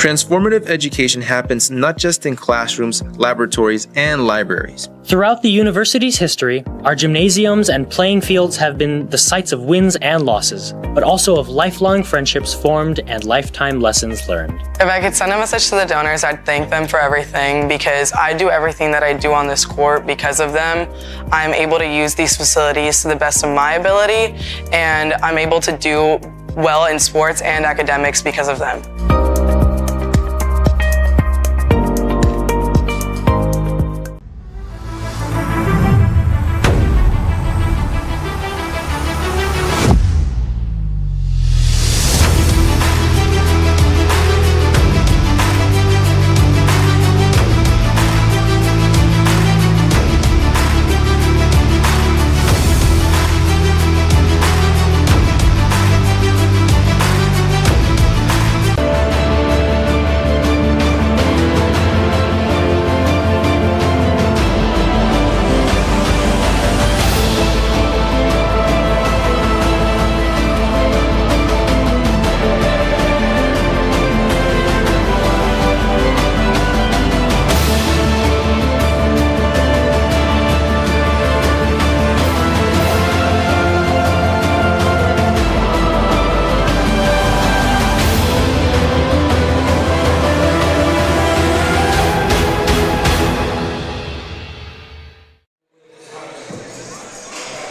Transformative education happens not just in classrooms, laboratories, and libraries. Throughout the university's history, our gymnasiums and playing fields have been the sites of wins and losses, but also of lifelong friendships formed and lifetime lessons learned. If I could send a message to the donors, I'd thank them for everything, because I do everything that I do on this court because of them. I'm able to use these facilities to the best of my ability, and I'm able to do well in sports and academics because of them.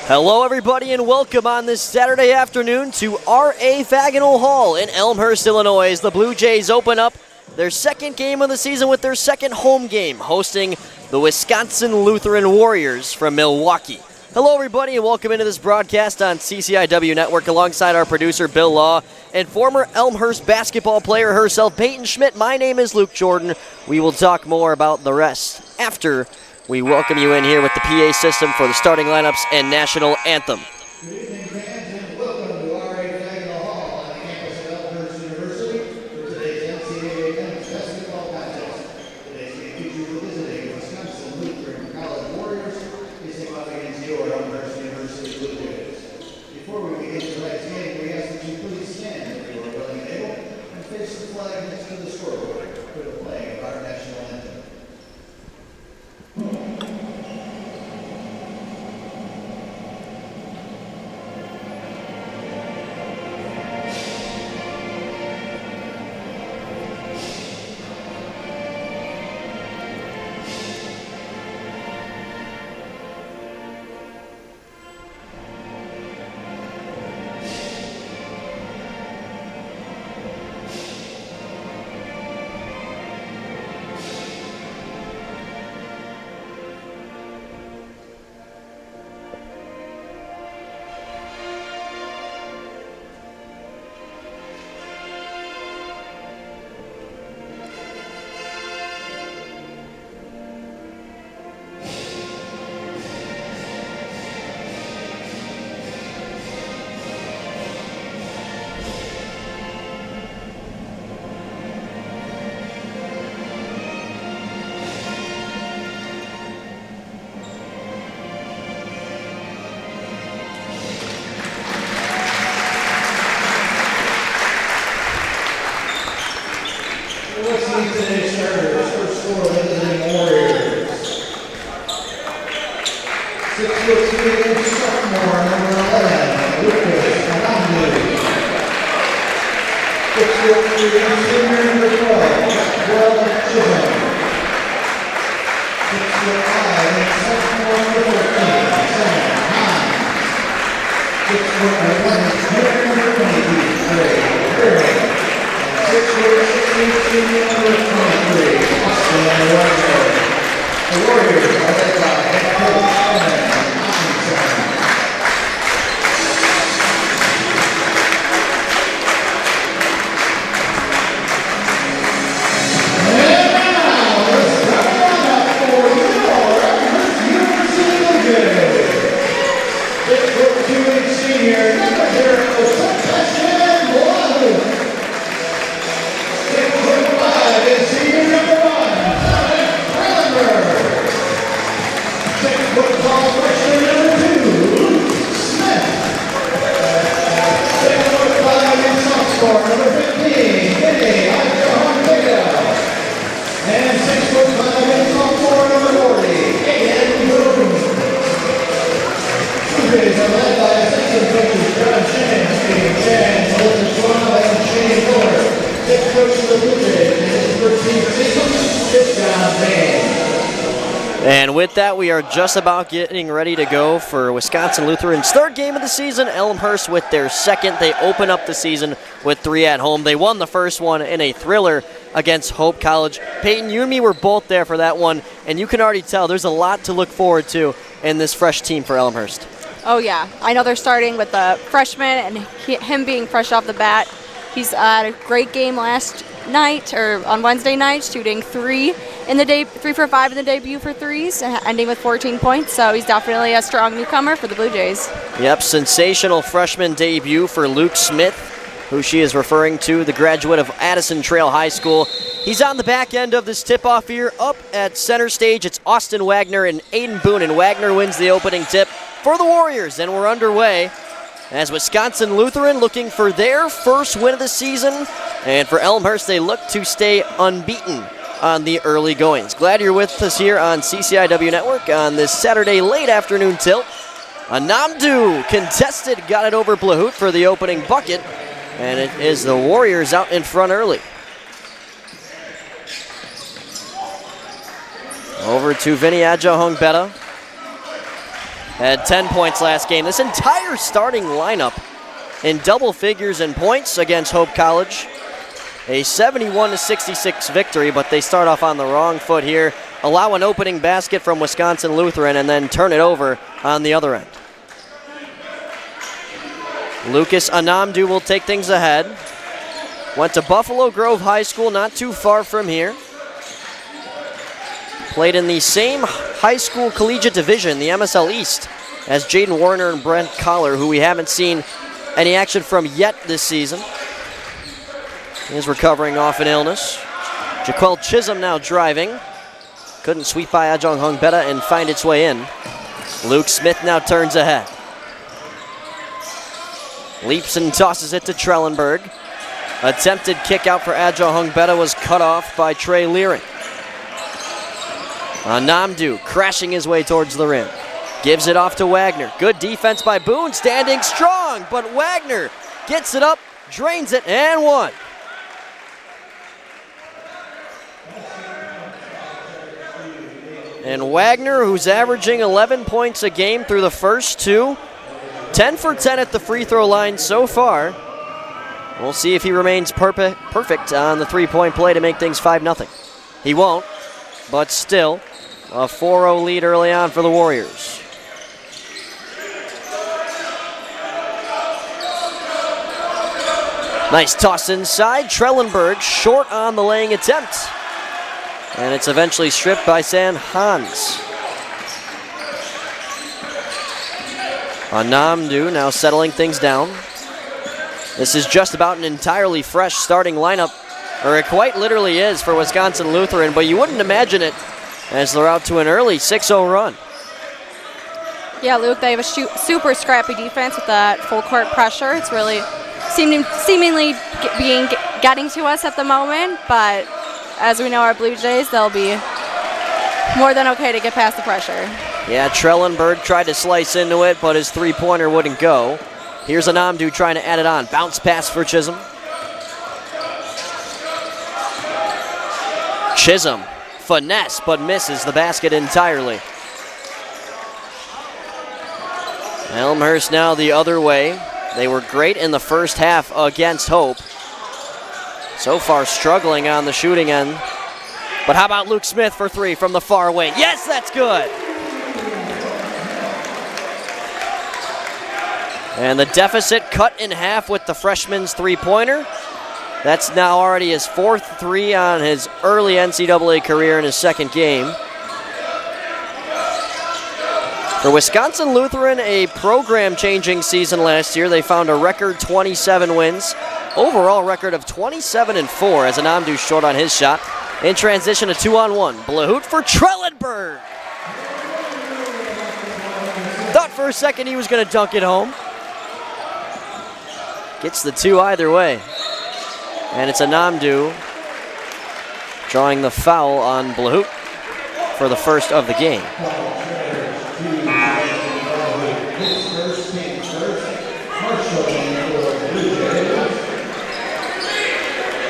Hello everybody and welcome on this Saturday afternoon to R.A. Faginal Hall in Elmhurst, Illinois, as the Blue Jays open up their second game of the season with their second home game, hosting the Wisconsin Lutheran Warriors from Milwaukee. Hello everybody and welcome into this broadcast on CCIW Network alongside our producer Bill Law and former Elmhurst basketball player herself, Peyton Schmidt. My name is Luke Jordan. We will talk more about the rest after we welcome you in here with the PA system for the starting lineups and national anthem. Good evening, fans, and welcome to R.A. Faginal Hall on the campus of Elmhurst University for today's NCAA men's basketball contest. Today's game features the visiting Wisconsin Lutheran College Warriors facing off against your Elmhurst University Blue Jays. Before we begin tonight's game, we ask that you please stand if you are willing and able and face the flag next to the scoreboard for the playing of our national anthem. Today's starters, first score visiting Warriors. 6'3" sophomore, number 11, Lucas Anandu. 6'3" senior, number 12, Will Chisholm. 6'5" sophomore, number 14, Sam Hines. 6'11" junior, number 22, Trey Berry. 6'16", senior number 23, Austin Warrior. The Warriors are led by head coach Evan Hopkinson. And now, let's start lineup for your Elmhurst University Blue Jays. 6'2" senior, number 0, Sebastian Wallace. 6'5" is senior number 1, Alex Brandler. 6'4" freshman Jays are led by assistant coaches Kevin Shan, Steve Chan, Melissa Schwab, and Shane Miller. Head coach of the Blue Jays, and his first team season is John Bain. And with that, we are just about getting ready to go for Wisconsin Lutheran's third game of the season. Elmhurst with their second. They open up the season with 3 at home. They won the first one in a thriller against Hope College. Peyton, you and me were both there for that one, and you can already tell there's a lot to look forward to in this fresh team for Elmhurst. Oh, yeah. I know they're starting with the freshman and him being fresh off the bat. He's had a great game last night, or on Wednesday night, shooting 3 for 5 in the debut for threes, ending with 14 points. So he's definitely a strong newcomer for the Blue Jays. Yep, sensational freshman debut for Luke Smith, who she is referring to, the graduate of Addison Trail High School. He's on the back end of this tip-off here. Up at center stage, it's Austin Wagner and Aiden Boone, and Wagner wins the opening tip for the Warriors, and we're underway as Wisconsin Lutheran looking for their first win of the season, and for Elmhurst, they look to stay unbeaten on the early goings. Glad you're with us here on CCIW Network on this Saturday late afternoon tilt. Anamdu contested, got it over Blahout for the opening bucket, and it is the Warriors out in front early. Over to Vinny Adjahongbeta. Had 10 points last game. This entire starting lineup in double figures in points against Hope College. A 71-66 victory, but they start off on the wrong foot here. Allow an opening basket from Wisconsin Lutheran and then turn it over on the other end. Lucas Anamdu will take things ahead. Went to Buffalo Grove High School, not too far from here. Played in the same high school collegiate division, the MSL East, as Jaden Warner and Brent Collar, who we haven't seen any action from yet this season. He's recovering off an illness. Jaquel Chisholm now driving. Couldn't sweep by Adjahongbeta and find its way in. Luke Smith now turns ahead. Leaps and tosses it to Trellenberg. Attempted kick out for Adjahongbeta was cut off by Trey Leering. Anamdu crashing his way towards the rim. Gives it off to Wagner. Good defense by Boone, standing strong, but Wagner gets it up, drains it, and one. And Wagner, who's averaging 11 points a game through the first 2, 10 for 10 at the free throw line so far. We'll see if he remains perfect on the three-point play to make things 5-0. He won't, but still a 4-0 lead early on for the Warriors. Nice toss inside. Trellenberg short on the laying attempt. And it's eventually stripped by San Hans. Anamdu now settling things down. This is just about an entirely fresh starting lineup, or it quite literally is for Wisconsin Lutheran, but you wouldn't imagine it as they're out to an early 6-0 run. Yeah, Luke, they have a super scrappy defense with that full court pressure. It's really seemingly getting to us at the moment, but as we know, our Blue Jays, they'll be more than okay to get past the pressure. Yeah, Trellenberg tried to slice into it, but his three-pointer wouldn't go. Here's Anamdu trying to add it on. Bounce pass for Chisholm. Chisholm, finesse, but misses the basket entirely. Elmhurst now the other way. They were great in the first half against Hope. So far struggling on the shooting end. But how about Luke Smith for 3 from the far wing? Yes, that's good. And the deficit cut in half with the freshman's three-pointer. That's now already his 4th 3 on his early NCAA career in his second game. For Wisconsin Lutheran, a program-changing season last year. They found a record 27 wins. Overall record of 27-4 as Anamdu short on his shot. In transition, a 2-on-1. Blahout for Trellenberg. Thought for a second he was going to dunk it home. Gets the 2 either way. And it's Anamdu drawing the foul on Blahout for the first of the game.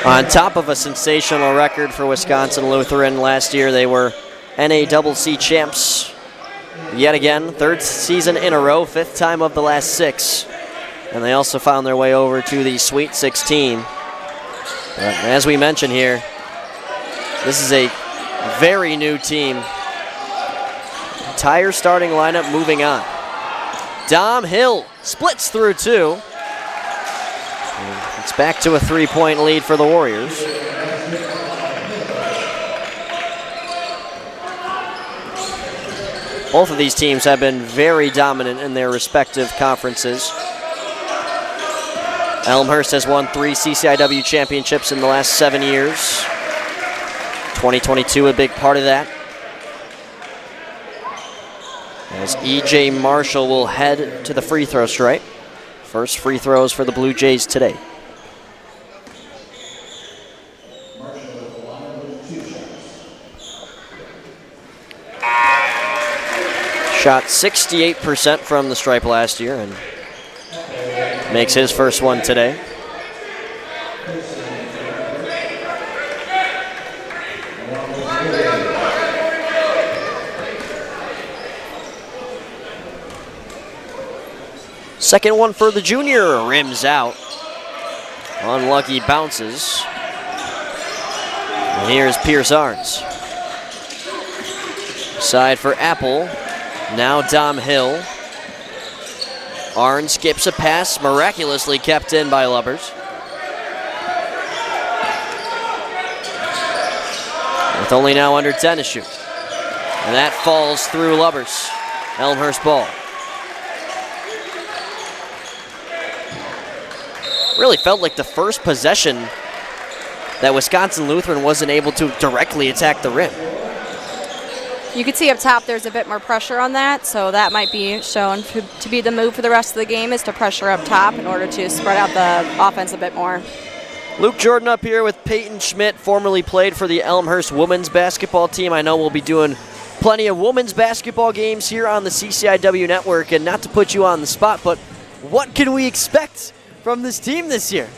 On top of a sensational record for Wisconsin Lutheran last year, they were NACC champs yet again, third season in a row, fifth time of the last 6. And they also found their way over to the Sweet 16. But as we mentioned here, this is a very new team. Entire starting lineup moving on. Dom Hill splits through 2. And it's back to a 3-point lead for the Warriors. Both of these teams have been very dominant in their respective conferences. Elmhurst has won 3 CCIW championships in the last 7 years. 2022 a big part of that. As E.J. Marshall will head to the free throw stripe. First free throws for the Blue Jays today. Shot 68% from the stripe last year and makes his first one today. Second one for the junior, rims out. Unlucky bounces. And here's Pierce Arns. Side for Apple, now Dom Hill. Arns skips a pass, miraculously kept in by Lubbers. With only now under 10 to shoot. And that falls through Lubbers. Elmhurst ball. Really felt like the first possession that Wisconsin Lutheran wasn't able to directly attack the rim. You can see up top there's a bit more pressure on that, so that might be shown to be the move for the rest of the game, is to pressure up top in order to spread out the offense a bit more. Luke Jordan up here with Peyton Schmidt, formerly played for the Elmhurst women's basketball team. I know we'll be doing plenty of women's basketball games here on the CCIW network, and not to put you on the spot, but what can we expect from this team this year?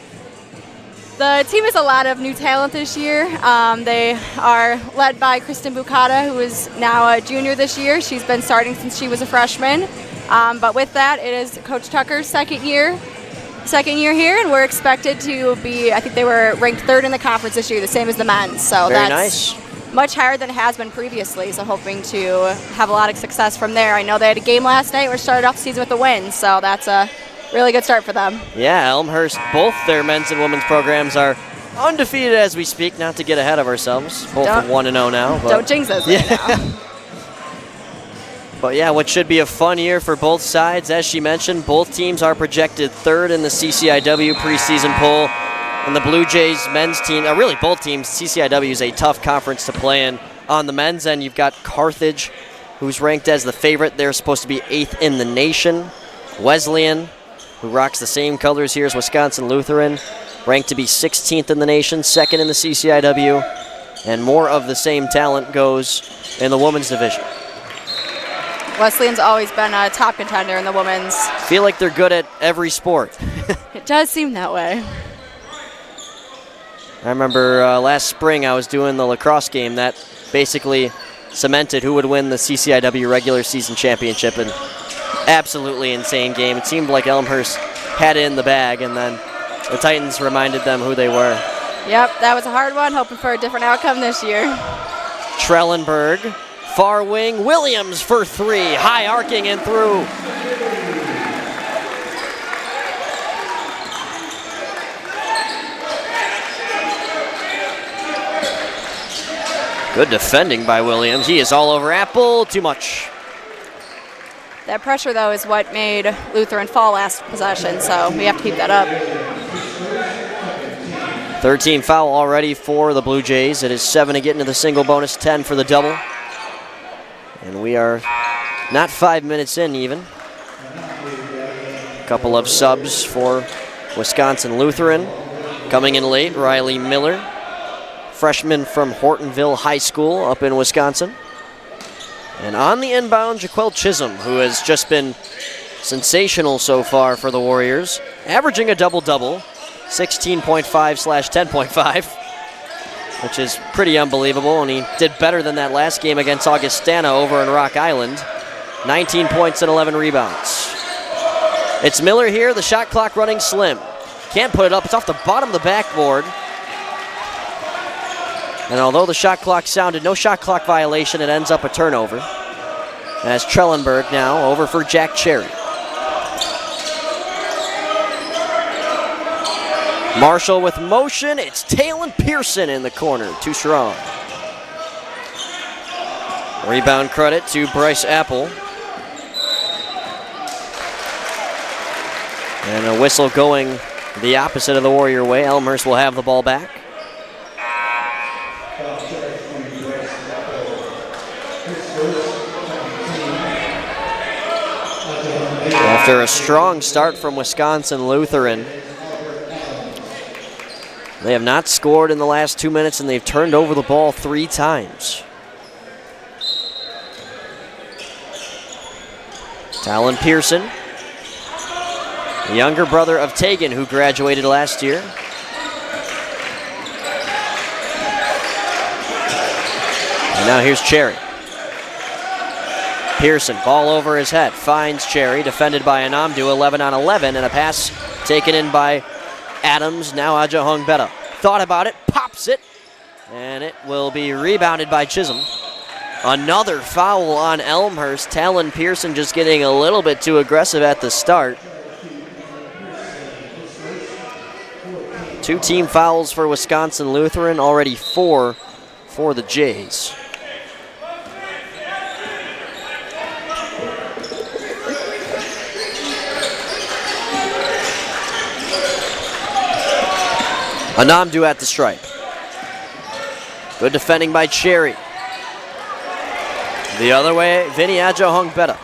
The team has a lot of new talent this year. They are led by Kristen Bukata, who is now a junior this year. She's been starting since she was a freshman. But with that, it is Coach Tucker's second year here, and we're expected to be, I think they were ranked 3rd in the conference this year, the same as the men's. So Very that's nice. Much higher than it has been previously, so hoping to have a lot of success from there. I know they had a game last night. We started off the season with a win, so that's a really good start for them. Yeah, Elmhurst, both their men's and women's programs are undefeated as we speak, not to get ahead of ourselves. Both are 1-0 now. But don't jinx us right now. But yeah, what should be a fun year for both sides. As she mentioned, both teams are projected 3rd in the CCIW preseason poll. And the Blue Jays men's team, really both teams, CCIW is a tough conference to play in. On the men's end, you've got Carthage, who's ranked as the favorite. They're supposed to be 8th in the nation. Wesleyan, who rocks the same colors here as Wisconsin Lutheran, ranked to be 16th in the nation, 2nd in the CCIW, and more of the same talent goes in the women's division. Wesleyan's always been a top contender in the women's. Feel like they're good at every sport. It does seem that way. I remember last spring I was doing the lacrosse game that basically cemented who would win the CCIW regular season championship, and absolutely insane game. It seemed like Elmhurst had it in the bag, and then the Titans reminded them who they were. Yep, that was a hard one, hoping for a different outcome this year. Trellenberg, far wing, Williams for 3, high arcing and through. Good defending by Williams. He is all over Apple, too much. That pressure, though, is what made Lutheran fall last possession, so we have to keep that up. 13 foul already for the Blue Jays. It is 7 to get into the single bonus, 10 for the double. And we are not 5 minutes in even. A couple of subs for Wisconsin Lutheran. Coming in late, Riley Miller, freshman from Hortonville High School up in Wisconsin. And on the inbound, Jaquel Chisholm, who has just been sensational so far for the Warriors, averaging a double-double, 16.5/10.5, which is pretty unbelievable, and he did better than that last game against Augustana over in Rock Island. 19 points and 11 rebounds. It's Miller here, the shot clock running slim. Can't put it up, it's off the bottom of the backboard. And although the shot clock sounded no shot clock violation, it ends up a turnover. As Trellenberg now over for Jack Cherry. Marshall with motion, it's Talon Pearson in the corner, too strong. Rebound credit to Bryce Apple. And a whistle going the opposite of the Warrior way. Elmhurst will have the ball back. After a strong start from Wisconsin Lutheran, they have not scored in the last 2 minutes, and they've turned over the ball 3 times. Talon Pearson, the younger brother of Tegan, who graduated last year. And now here's Cherry. Pearson, ball over his head, finds Cherry, defended by Anamdu, 11 on 11, and a pass taken in by Adams, now Aja Hong Beta. Thought about it, pops it, and it will be rebounded by Chisholm. Another foul on Elmhurst. Talon Pearson just getting a little bit too aggressive at the start. 2 team fouls for Wisconsin Lutheran, already 4 for the Jays. Anamdu at the stripe. Good defending by Cherry. The other way, Vinny Aja Beta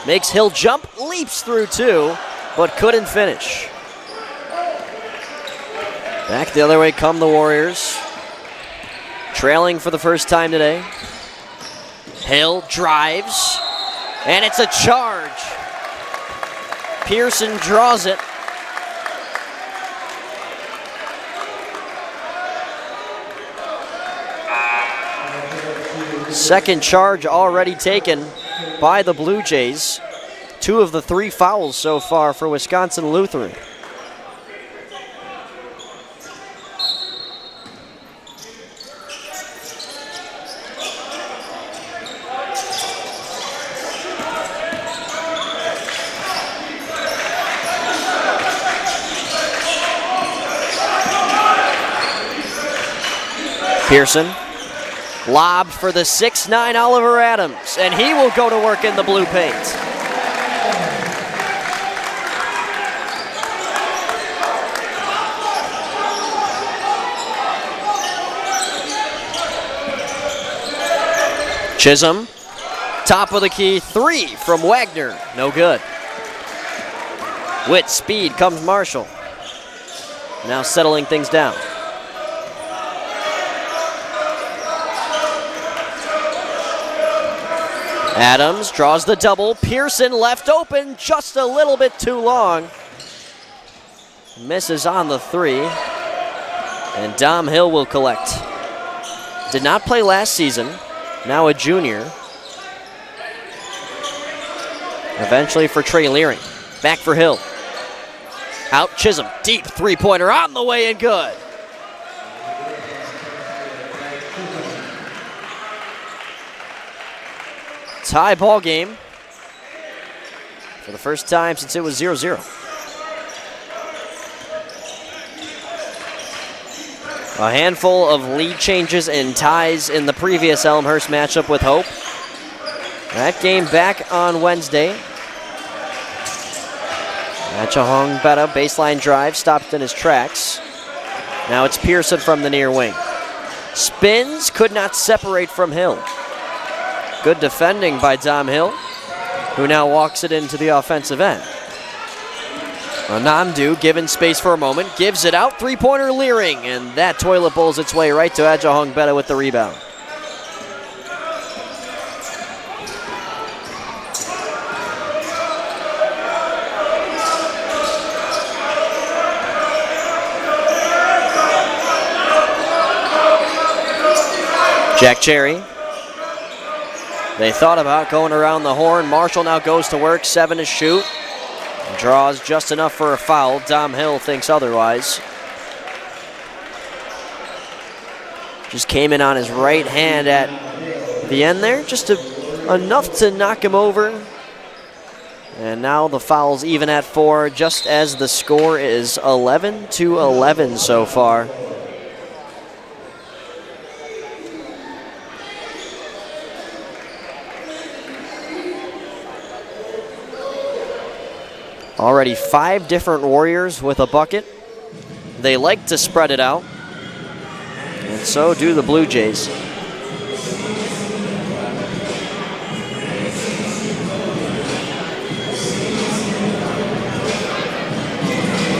makes Hill jump, leaps through 2, but couldn't finish. Back the other way come the Warriors. Trailing for the first time today. Hill drives, and it's a charge. Pearson draws it. Second charge already taken by the Blue Jays. 2 of the 3 fouls so far for Wisconsin Lutheran. Pearson, lob for the 6'9" Oliver Adams, and he will go to work in the blue paint. Chisholm, top of the key, 3 from Wagner, no good. With speed comes Marshall. Now settling things down. Adams draws the double. Pearson left open just a little bit too long. Misses on the 3. And Dom Hill will collect. Did not play last season. Now a junior. Eventually for Trey Leering. Back for Hill. Out Chisholm. Deep 3-pointer on the way and good. Tie ball game for the first time since it was 0-0. A handful of lead changes and ties in the previous Elmhurst matchup with Hope. That game back on Wednesday. Achahong Beta, baseline drive, stopped in his tracks. Now it's Pearson from the near wing. Spins, could not separate from Hill. Good defending by Dom Hill, who now walks it into the offensive end. Anamdu given space for a moment, gives it out, 3-pointer Leering, and that toilet bowls its way right to Ajahong Beta with the rebound. Jack Cherry. They thought about going around the horn. Marshall now goes to work, 7 to shoot. Draws just enough for a foul. Dom Hill thinks otherwise. Just came in on his right hand at the end there, just enough to knock him over. And now the foul's even at 4, just as the score is 11-11 so far. Already 5 different Warriors with a bucket. They like to spread it out, and so do the Blue Jays.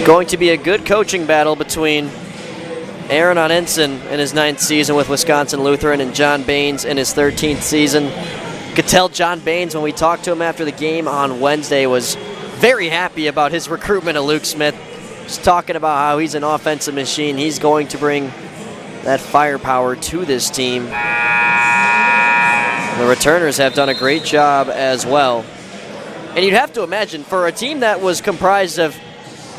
Going to be a good coaching battle between Aaron Onenson in his 9th season with Wisconsin Lutheran and John Baines in his 13th season. Could tell John Baines, when we talked to him after the game on Wednesday, was very happy about his recruitment of Luke Smith. Just talking about how he's an offensive machine. He's going to bring that firepower to this team. The returners have done a great job as well. And you'd have to imagine, for a team that was comprised of,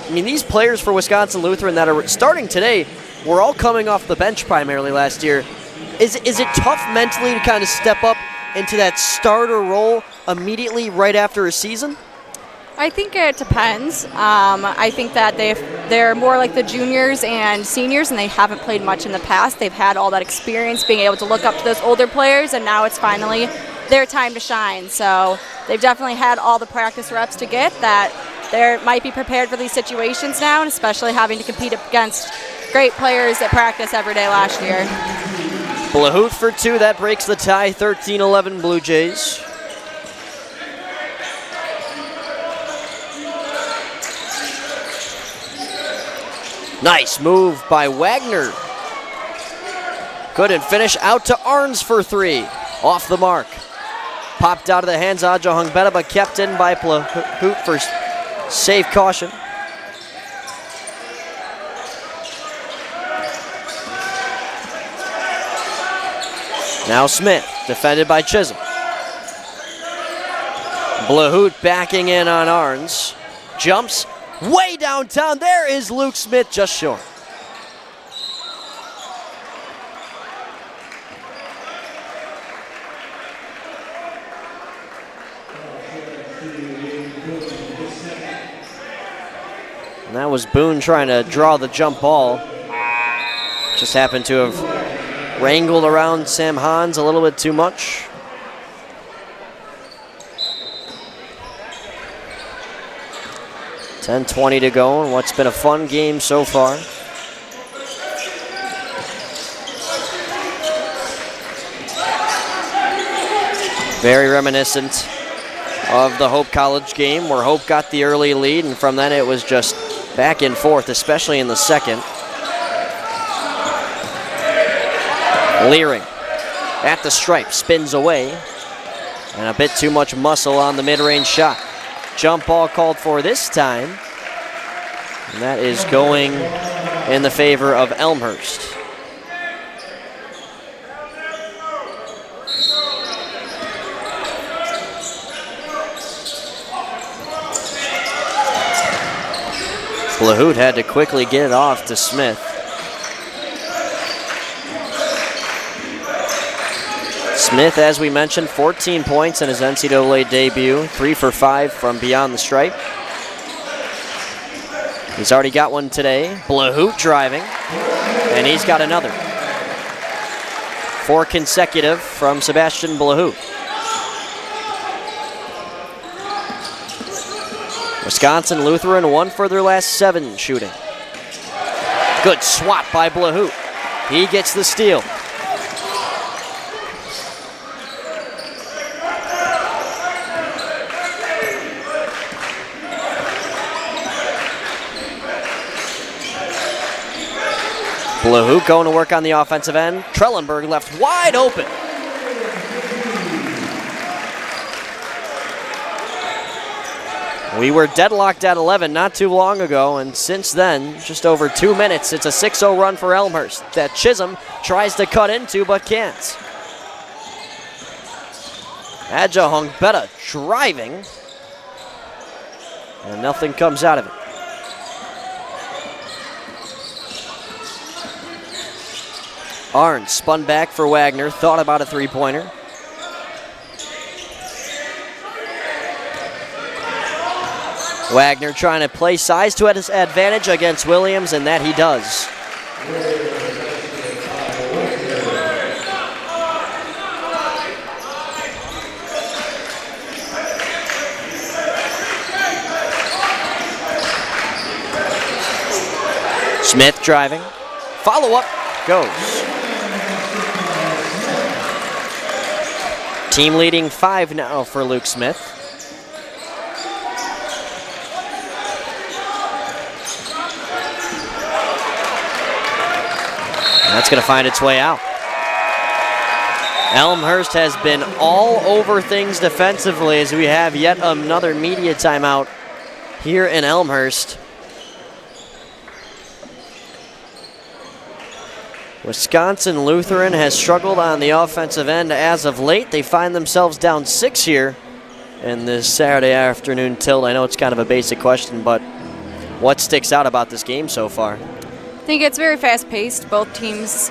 I mean, these players for Wisconsin Lutheran that are starting today were all coming off the bench primarily last year. Is it tough mentally to kind of step up into that starter role immediately right after a season? I think it depends. I think that they're more like the juniors and seniors, and they haven't played much in the past. They've had all that experience being able to look up to those older players, and now it's finally their time to shine. So they've definitely had all the practice reps to get that. They might be prepared for these situations now, and especially having to compete against great players that practice every day last year. Blahout for 2. That breaks the tie. 13-11 Blue Jays. Nice move by Wagner. Couldn't finish. Out to Arns for 3. Off the mark. Popped out of the hands of Ajo Hungbeta, but kept in by Blahout for safe caution. Now Smith, defended by Chisholm. Blahout backing in on Arns. Jumps way downtown. There is Luke Smith, just short. And that was Boone trying to draw the jump ball. Just happened to have wrangled around Sam Hans a little bit too much. .10:20 to go in what's been a fun game so far. Very reminiscent of the Hope College game where Hope got the early lead, and from then it was just back and forth, especially in the second. Leering at the stripe, spins away, and a bit too much muscle on the mid-range shot. Jump ball called for this time, and that is going in the favor of Elmhurst. Blahout had to quickly get it off to Smith. Smith, as we mentioned, 14 points in his NCAA debut, 3 for 5 from beyond the stripe. He's already got one today. Blahout driving, and he's got another. 4 consecutive from Sebastian Blahout. Wisconsin Lutheran 1 for their last 7 shooting. Good swat by Blahout. He gets the steal. Blahout going to work on the offensive end. Trellenberg left wide open. We were deadlocked at 11 not too long ago, and since then, just over 2 minutes, it's a 6-0 run for Elmhurst that Chisholm tries to cut into but can't. Adjahongbeta driving, and nothing comes out of it. Arns spun back for Wagner, thought about a three-pointer. Wagner trying to play size to his advantage against Williams, and that he does. Smith driving. Follow-up goes. Team leading 5 now for Luke Smith. That's going to find its way out. Elmhurst has been all over things defensively as we have yet another media timeout here in Elmhurst. Wisconsin Lutheran has struggled on the offensive end as of late. They find themselves down 6 here in this Saturday afternoon tilt. I know it's kind of a basic question, but what sticks out about this game so far? I think it's very fast-paced. Both teams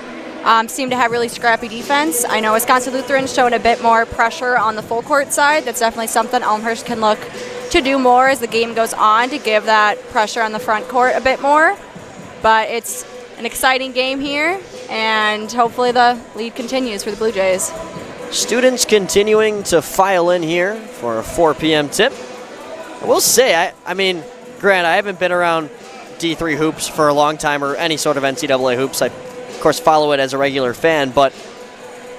seem to have really scrappy defense. I know Wisconsin Lutheran's showing a bit more pressure on the full court side. That's definitely something Elmhurst can look to do more as the game goes on to give that pressure on the front court a bit more. But it's an exciting game here, and hopefully the lead continues for the Blue Jays. Students continuing to file in here for a 4 p.m. tip. I will say, I mean, Grant, I haven't been around D3 hoops for a long time, or any sort of NCAA hoops. I, of course, follow it as a regular fan, but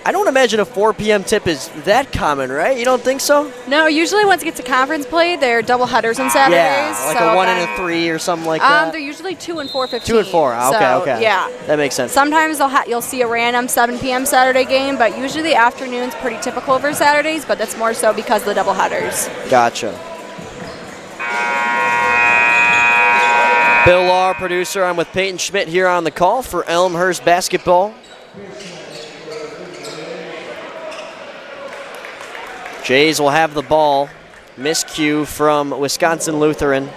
I don't imagine a 4 p.m. tip is that common, right? You don't think so? No, usually once it gets to conference play, they're double headers on Saturdays. Yeah, like so a 1 and a 3 or something like that. They're usually 2 and 4:15. 2 and 4. Okay, so, okay. Yeah, that makes sense. Sometimes you'll see a random 7 p.m. Saturday game, but usually the afternoon's pretty typical for Saturdays. But that's more so because of the double headers. Gotcha. Bill Law, producer. I'm with Peyton Schmidt here on the call for Elmhurst basketball. Jays will have the ball. Miscue from Wisconsin Lutheran.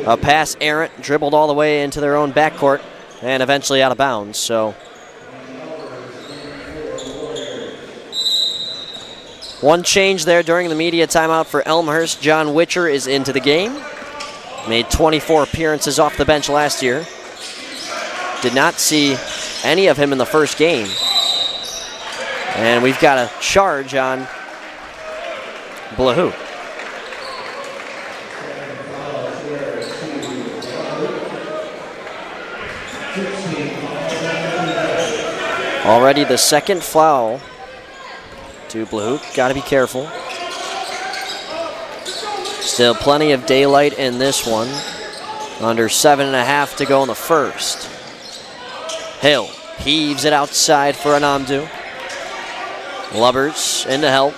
A pass errant, dribbled all the way into their own backcourt, and eventually out of bounds. So one change there during the media timeout for Elmhurst. John Witcher is into the game. Made 24 appearances off the bench last year. Did not see any of him in the first game. And we've got a charge on Blahut. Already the second foul to Blahut. Got to be careful. Still plenty of daylight in this one. Under 7.5 to go in the first. Hill heaves it outside for Anamdu. Lubbers in to help.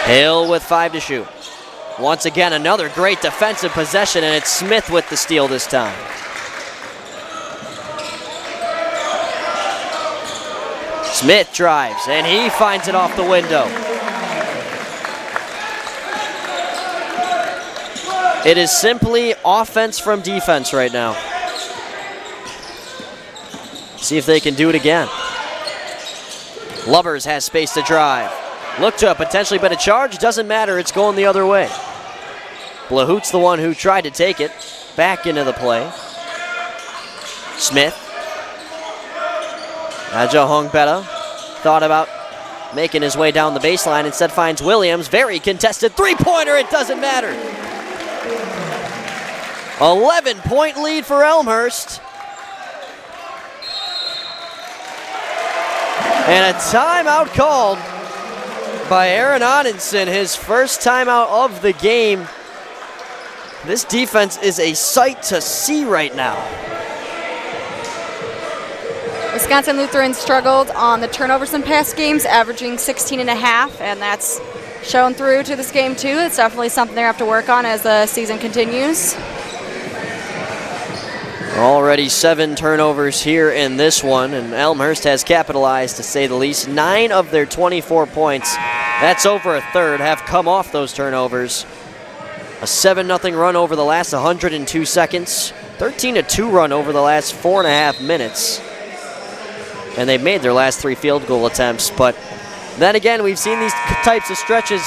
Hill with 5 to shoot. Once again, another great defensive possession, and it's Smith with the steal this time. Smith drives, and he finds it off the window. It is simply offense from defense right now. See if they can do it again. Lubbers has space to drive. Look to have potentially been a charge. Doesn't matter. It's going the other way. Blahut's the one who tried to take it. Back into the play. Smith. Adjahongbeta thought about making his way down the baseline. Instead finds Williams. Very contested three-pointer. It doesn't matter. 11-point lead for Elmhurst. And a timeout called by Aaron Onenson, his first timeout of the game. This defense is a sight to see right now. Wisconsin Lutheran struggled on the turnovers in past games, averaging 16.5, and that's shown through to this game too. It's definitely something they have to work on as the season continues. Already 7 turnovers here in this one, and Elmhurst has capitalized, to say the least. 9 of their 24 points, that's over a third, have come off those turnovers. A 7-0 run over the last 102 seconds. 13-2 run over the last 4.5 minutes. And they've made their last 3 field goal attempts. But then again, we've seen these types of stretches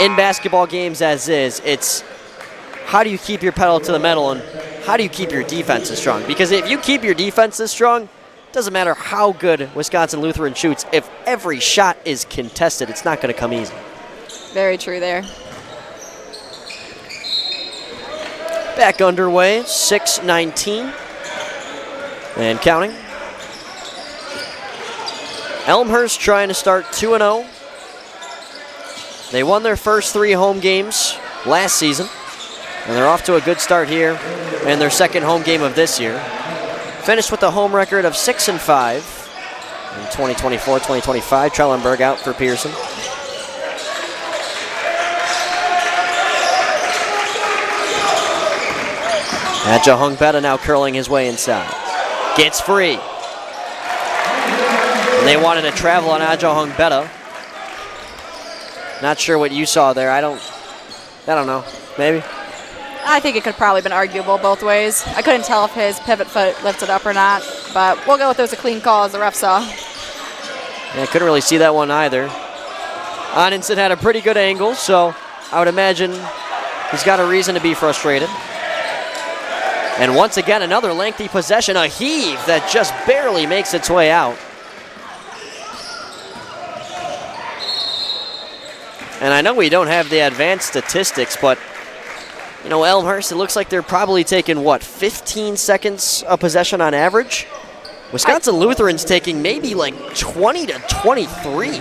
in basketball games as is. It's how do you keep your pedal to the metal and how do you keep your defenses strong? Because if you keep your defenses strong, it doesn't matter how good Wisconsin Lutheran shoots. If every shot is contested, it's not going to come easy. Very true there. Back underway, 6:19 and counting. Elmhurst trying to start 2-0. They won their first 3 home games last season, and they're off to a good start here in their second home game of this year. Finished with a home record of 6-5 in 2024-2025. Trellenberg out for Pearson. Adja Hungbetta now curling his way inside. Gets free. And they wanted to travel on Adja Hungbetta. Not sure what you saw there. I don't know. Maybe? I think it could probably been arguable both ways. I couldn't tell if his pivot foot lifted up or not, but we'll go with it was a clean call as the ref saw. Yeah, I couldn't really see that one either. Onenson had a pretty good angle, so I would imagine he's got a reason to be frustrated. And once again, another lengthy possession, a heave that just barely makes its way out. And I know we don't have the advanced statistics, but you know, Elmhurst, it looks like they're probably taking, what, 15 seconds of possession on average? Wisconsin Lutheran's taking maybe like 20 to 23.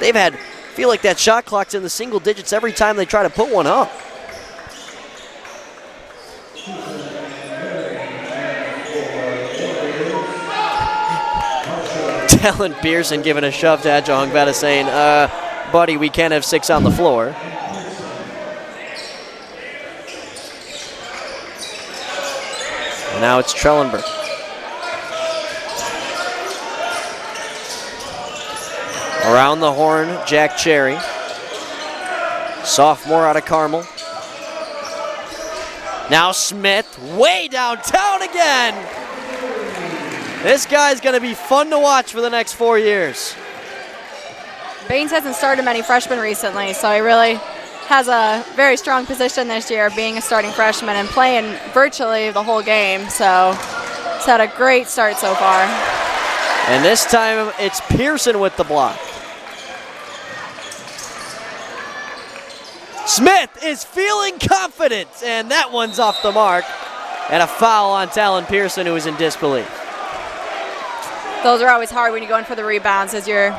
They've had, feel like that shot clock's in the single digits every time they try to put one up. Talon Pearson giving a shove to Adja Hungbetta saying, buddy, we can't have 6 on the floor. And now it's Trellenberg. Around the horn, Jack Cherry. Sophomore out of Carmel. Now Smith, way downtown again. This guy's going to be fun to watch for the next 4 years. Baines hasn't started many freshmen recently, so he really has a very strong position this year, being a starting freshman and playing virtually the whole game. So he's had a great start so far. And this time it's Pearson with the block. Smith is feeling confident, and that one's off the mark. And a foul on Talon Pearson, who is in disbelief. Those are always hard when you go in for the rebounds, as you're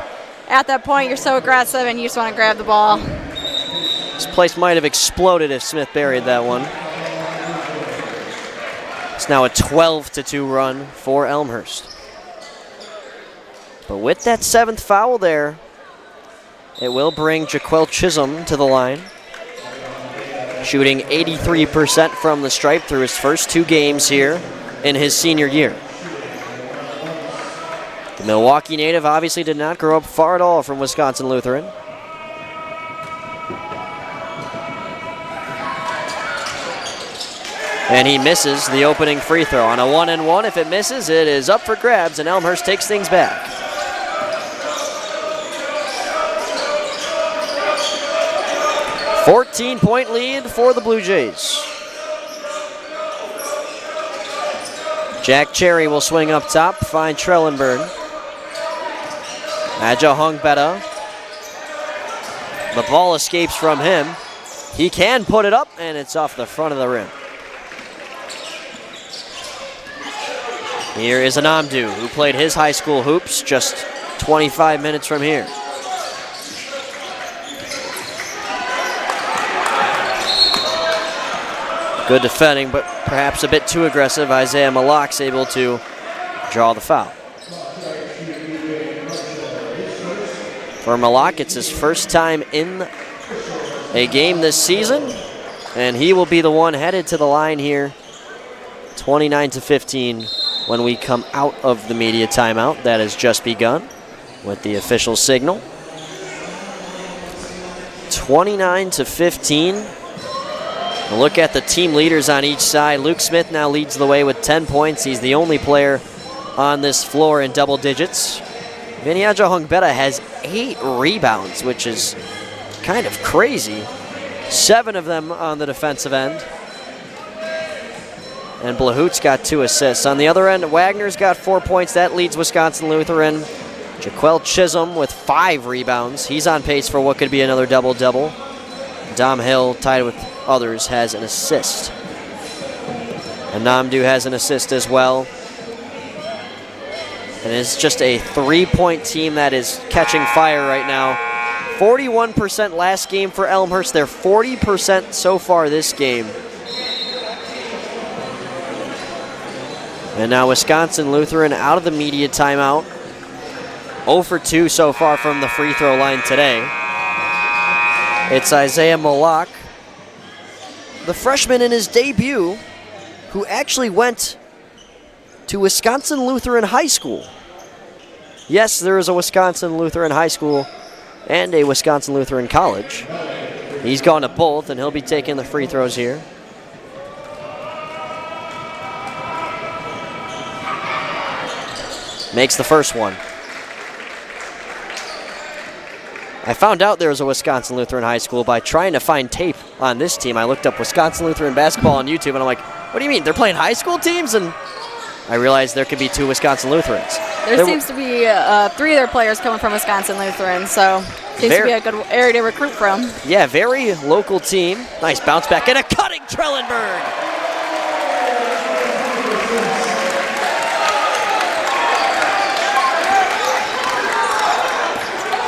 at that point, you're so aggressive and you just want to grab the ball. This place might have exploded if Smith buried that one. It's now a 12-2 run for Elmhurst. But with that 7th foul there, it will bring Jaquel Chisholm to the line. Shooting 83% from the stripe through his first 2 games here in his senior year. The Milwaukee native obviously did not grow up far at all from Wisconsin Lutheran. And he misses the opening free throw. On a 1-and-1, if it misses, it is up for grabs, and Elmhurst takes things back. A 14-point lead for the Blue Jays. Jack Cherry will swing up top, find Trellenberg. Adja Hungbetta. The ball escapes from him. He can put it up, and it's off the front of the rim. Here is Anamdu, who played his high school hoops just 25 minutes from here. Good defending, but perhaps a bit too aggressive. Isaiah Malak's able to draw the foul. For Malak, it's his first time in a game this season, and he will be the one headed to the line here to 29-15 when we come out of the media timeout. That has just begun with the official signal. 29-15. Look at the team leaders on each side. Luke Smith now leads the way with 10 points. He's the only player on this floor in double digits. Viniaja Hongbeta has 8 rebounds, which is kind of crazy. 7 of them on the defensive end. And Blahout's got 2 assists. On the other end, Wagner's got 4 points. That leads Wisconsin Lutheran. Jaquel Chisholm with 5 rebounds. He's on pace for what could be another double-double. Dom Hill, tied with others, has an assist. And Namdu has an assist as well. And it's just a 3-point team that is catching fire right now. 41% last game for Elmhurst. They're 40% so far this game. And now Wisconsin Lutheran out of the media timeout. 0 for 2 so far from the free throw line today. It's Isaiah Malak, the freshman in his debut, who actually went to Wisconsin Lutheran High School. Yes, there is a Wisconsin Lutheran High School and a Wisconsin Lutheran College. He's gone to both, and he'll be taking the free throws here. Makes the first one. I found out there was a Wisconsin Lutheran High School by trying to find tape on this team. I looked up Wisconsin Lutheran basketball on YouTube, and I'm like, what do you mean? They're playing high school teams? And I realized there could be 2 Wisconsin Lutherans. There seems to be 3 of their players coming from Wisconsin Lutheran, so seems to be a good area to recruit from. Yeah, very local team. Nice bounce back and a cutting Trellenberg.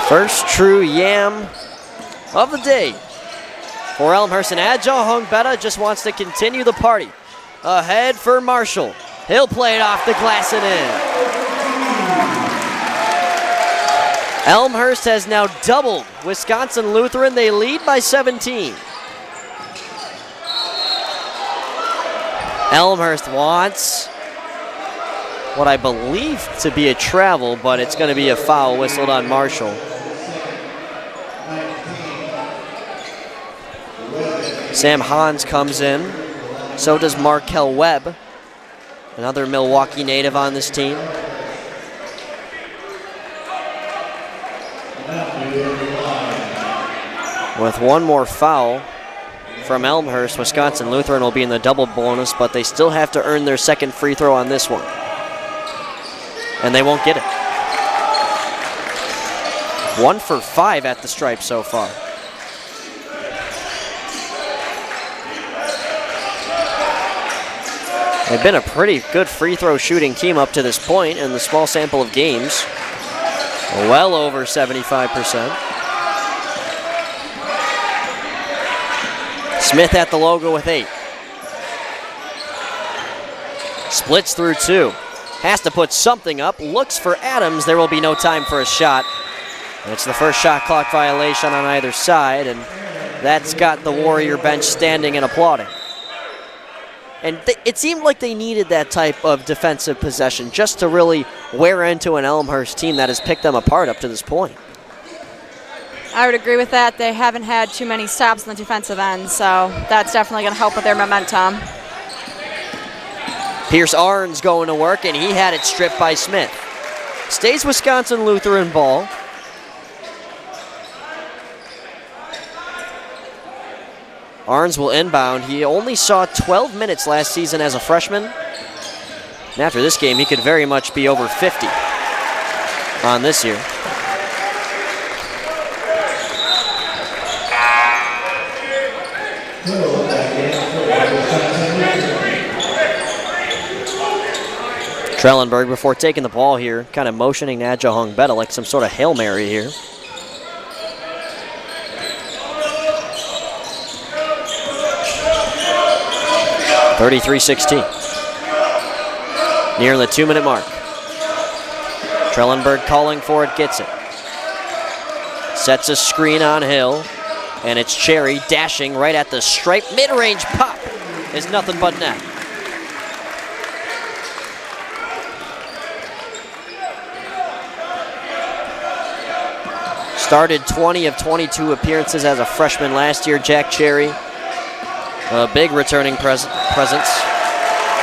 First true yam of the day for Elmhurst, and Adja Hongbeta just wants to continue the party. Ahead for Marshall. He'll play it off the glass and in. Elmhurst has now doubled Wisconsin Lutheran. They lead by 17. Elmhurst wants what I believe to be a travel, but it's going to be a foul whistled on Marshall. Sam Hans comes in. So does Markel Webb, another Milwaukee native on this team. With one more foul from Elmhurst, Wisconsin Lutheran will be in the double bonus, but they still have to earn their second free throw on this one. And they won't get it. 1 for 5 at the stripe so far. They've been a pretty good free throw shooting team up to this point in the small sample of games. Well over 75%. Smith at the logo with 8. Splits through 2. Has to put something up. Looks for Adams. There will be no time for a shot. It's the first shot clock violation on either side, and that's got the Warrior bench standing and applauding. And it seemed like they needed that type of defensive possession just to really wear into an Elmhurst team that has picked them apart up to this point. I would agree with that. They haven't had too many stops on the defensive end, so that's definitely going to help with their momentum. Pierce Arns going to work, and he had it stripped by Smith. Stays Wisconsin Lutheran ball. Arns will inbound. He only saw 12 minutes last season as a freshman. And after this game, he could very much be over 50 on this year. Trellenberg, before taking the ball here, kind of motioning to Adja Hongbeta like some sort of Hail Mary here. (33-16). Near the 2-minute mark. Trellenberg calling for it, gets it. Sets a screen on Hill, and it's Cherry dashing right at the stripe. Mid-range pop is nothing but net. Started 20 of 22 appearances as a freshman last year, Jack Cherry. A big returning presence.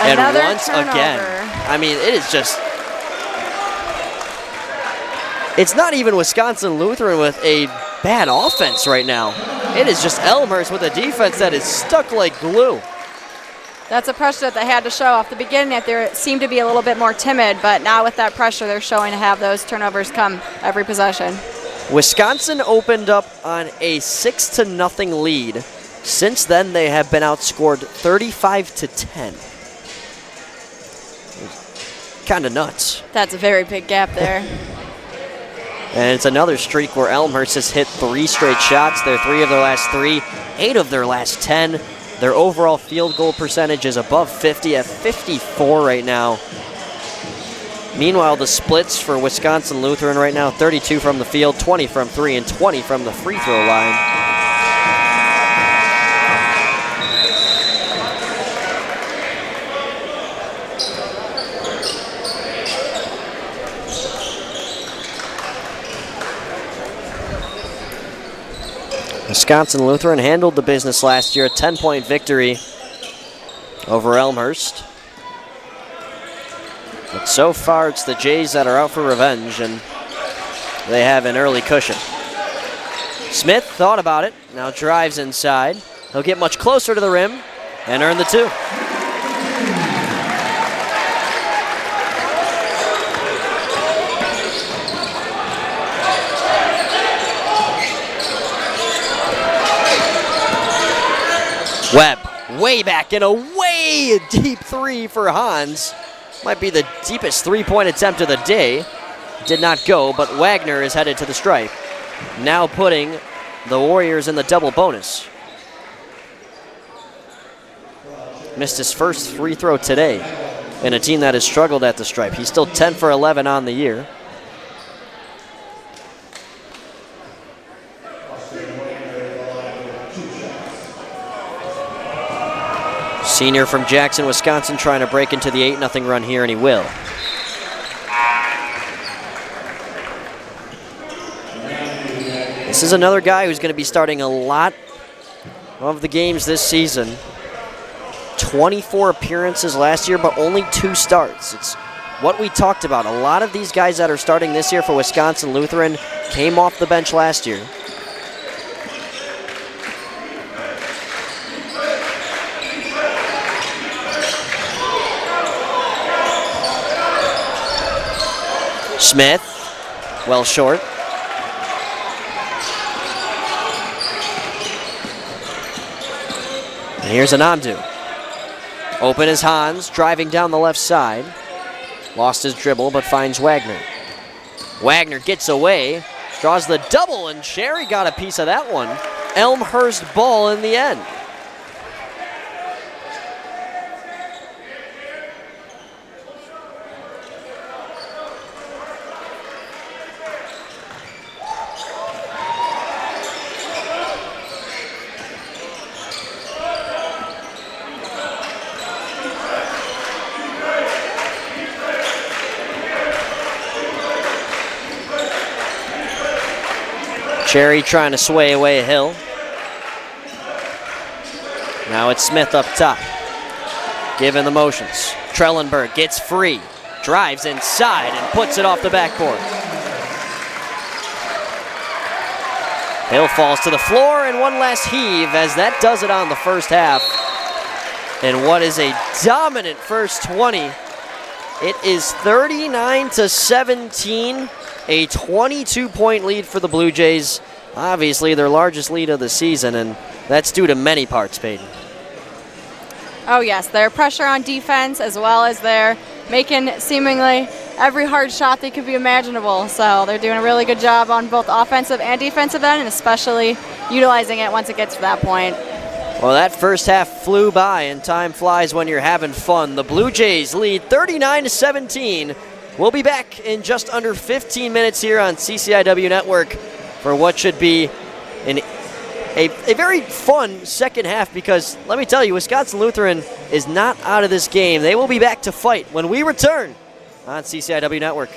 Another and once turnover. again, I mean, it is just, it's not even Wisconsin Lutheran with a bad offense right now. It is just Elmhurst with a defense that is stuck like glue. That's a pressure that they had to show off the beginning, that they seemed to be a little bit more timid, but now with that pressure, they're showing to have those turnovers come every possession. Wisconsin opened up on a 6-0 lead. Since then, they have been outscored 35-10. Kind of nuts. That's a very big gap there. And it's another streak where Elmhurst has hit 3 straight shots. They're 3 of their last 3, 8 of their last 10. Their overall field goal percentage is above 50 at 54 right now. Meanwhile, the splits for Wisconsin Lutheran right now, 32 from the field, 20 from 3, and 20 from the free throw line. Wisconsin Lutheran handled the business last year, a 10-point victory over Elmhurst. But so far, it's the Jays that are out for revenge, and they have an early cushion. Smith thought about it, now drives inside. He'll get much closer to the rim and earn the 2. Webb, way back and a way deep 3 for Hans. Might be the deepest 3-point attempt of the day. Did not go, but Wagner is headed to the stripe. Now putting the Warriors in the double bonus. Missed his first free throw today in a team that has struggled at the stripe. He's still 10 for 11 on the year. Senior from Jackson, Wisconsin, trying to break into the 8-0 run here, and he will. This is another guy who's going to be starting a lot of the games this season. 24 appearances last year, but only 2 starts. It's what we talked about. A lot of these guys that are starting this year for Wisconsin Lutheran came off the bench last year. Smith, well short. And here's Anandu. Open is Hans, driving down the left side. Lost his dribble, but finds Wagner. Wagner gets away, draws the double, and Sherry got a piece of that one. Elmhurst ball in the end. Cherry trying to sway away a hill. Now it's Smith up top. Given the motions. Trellenberg gets free. Drives inside and puts it off the backboard. Hill falls to the floor, and one last heave as that does it on the first half. And what is a dominant first 20. It is 39-17. A 22-point lead for the Blue Jays. Obviously their largest lead of the season, and that's due to many parts, Peyton. Oh yes, their pressure on defense, as well as their making seemingly every hard shot they could be imaginable. So they're doing a really good job on both offensive and defensive end, and especially utilizing it once it gets to that point. Well, that first half flew by, and time flies when you're having fun. The Blue Jays lead 39-17. We'll be back in just under 15 minutes here on CCIW Network for what should be a very fun second half, because let me tell you, Wisconsin Lutheran is not out of this game. They will be back to fight when we return on CCIW Network.